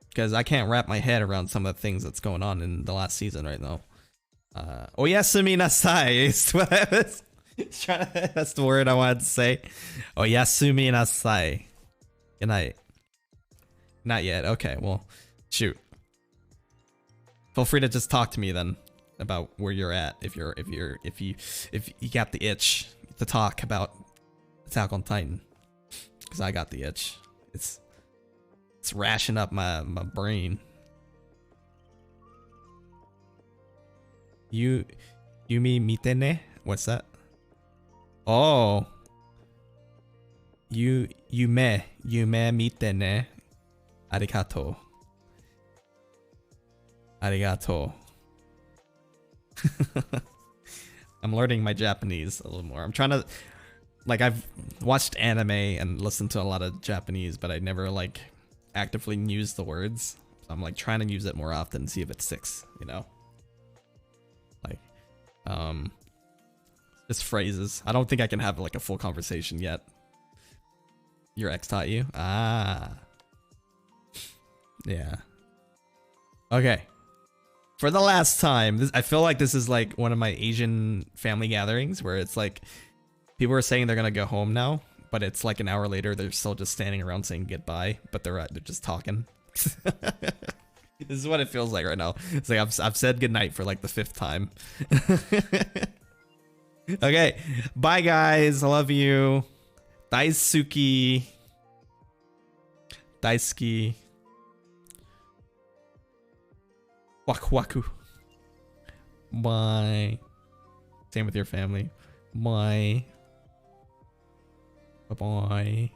Because I can't wrap my head around some of the things that's going on in the last season right now. Oyasumi nasai is what I was trying to, that's the word I wanted to say. Oyasumi nasai. Good night. Not yet. Okay, well, shoot. Feel free to just talk to me then about where you're at if you got the itch to talk about Attack on Titan. Because I got the itch. It's rashing up my brain. Yumi mitene? What's that? Oh. Yume mitene. Arigato. Arigato. I'm learning my Japanese a little more. I'm trying to, like, I've watched anime and listened to a lot of Japanese, but I never like actively use the words. So I'm like trying to use it more often and see if it sticks, you know? Like, just phrases. I don't think I can have like a full conversation yet. Your ex taught you? Ah. Yeah. Okay. For the last time, I feel like this is like one of my Asian family gatherings where it's like people are saying they're gonna go home now, but it's like an hour later they're still just standing around saying goodbye, but they're just talking. This is what it feels like right now. It's like I've said goodnight for like the 5th time. Okay, bye guys. I love you. Daisuki. Daisuki. Waku waku. Bye. Same with your family. Bye. Bye-bye.